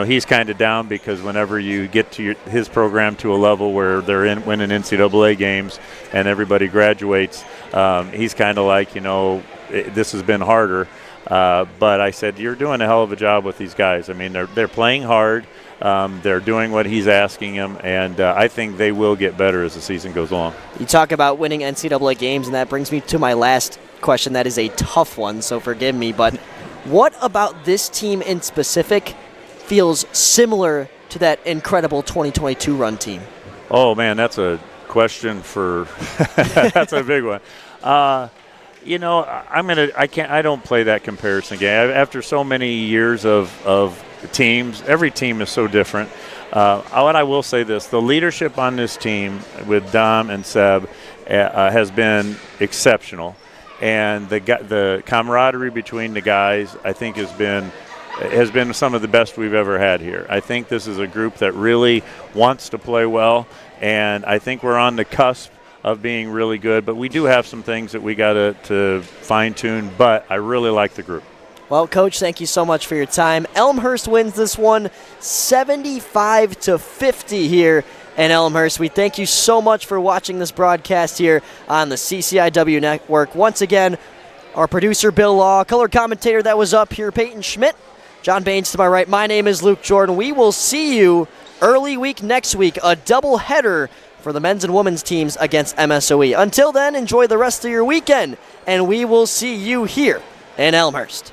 he's kind of down because whenever you get to his program to a level where they're winning NCAA games and everybody graduates, he's kind of like, this has been harder. But I said, you're doing a hell of a job with these guys. I mean, they're playing hard. They're doing what he's asking them, and I think they will get better as the season goes along. You talk about winning NCAA games, and that brings me to my last question. That is a tough one, so forgive me, but what about this team in specific feels similar to that incredible 2022 run team? Oh, man, that's a question for that's a big one. I don't play that comparison game. After so many years of teams, every team is so different. What I will say this, the leadership on this team with Dom and Seb has been exceptional. And the camaraderie between the guys, I think, has been some of the best we've ever had here. I think this is a group that really wants to play well, and I think we're on the cusp of being really good. But we do have some things that we got to fine-tune, but I really like the group. Well, Coach, thank you so much for your time. Elmhurst wins this one 75-50 here in Elmhurst. We thank you so much for watching this broadcast here on the CCIW Network. Once again, our producer, Bill Law, color commentator that was up here, Peyton Schmidt, John Baines to my right. My name is Luke Jordan. We will see you early week next week, a doubleheader for the men's and women's teams against MSOE. Until then, enjoy the rest of your weekend, and we will see you here in Elmhurst.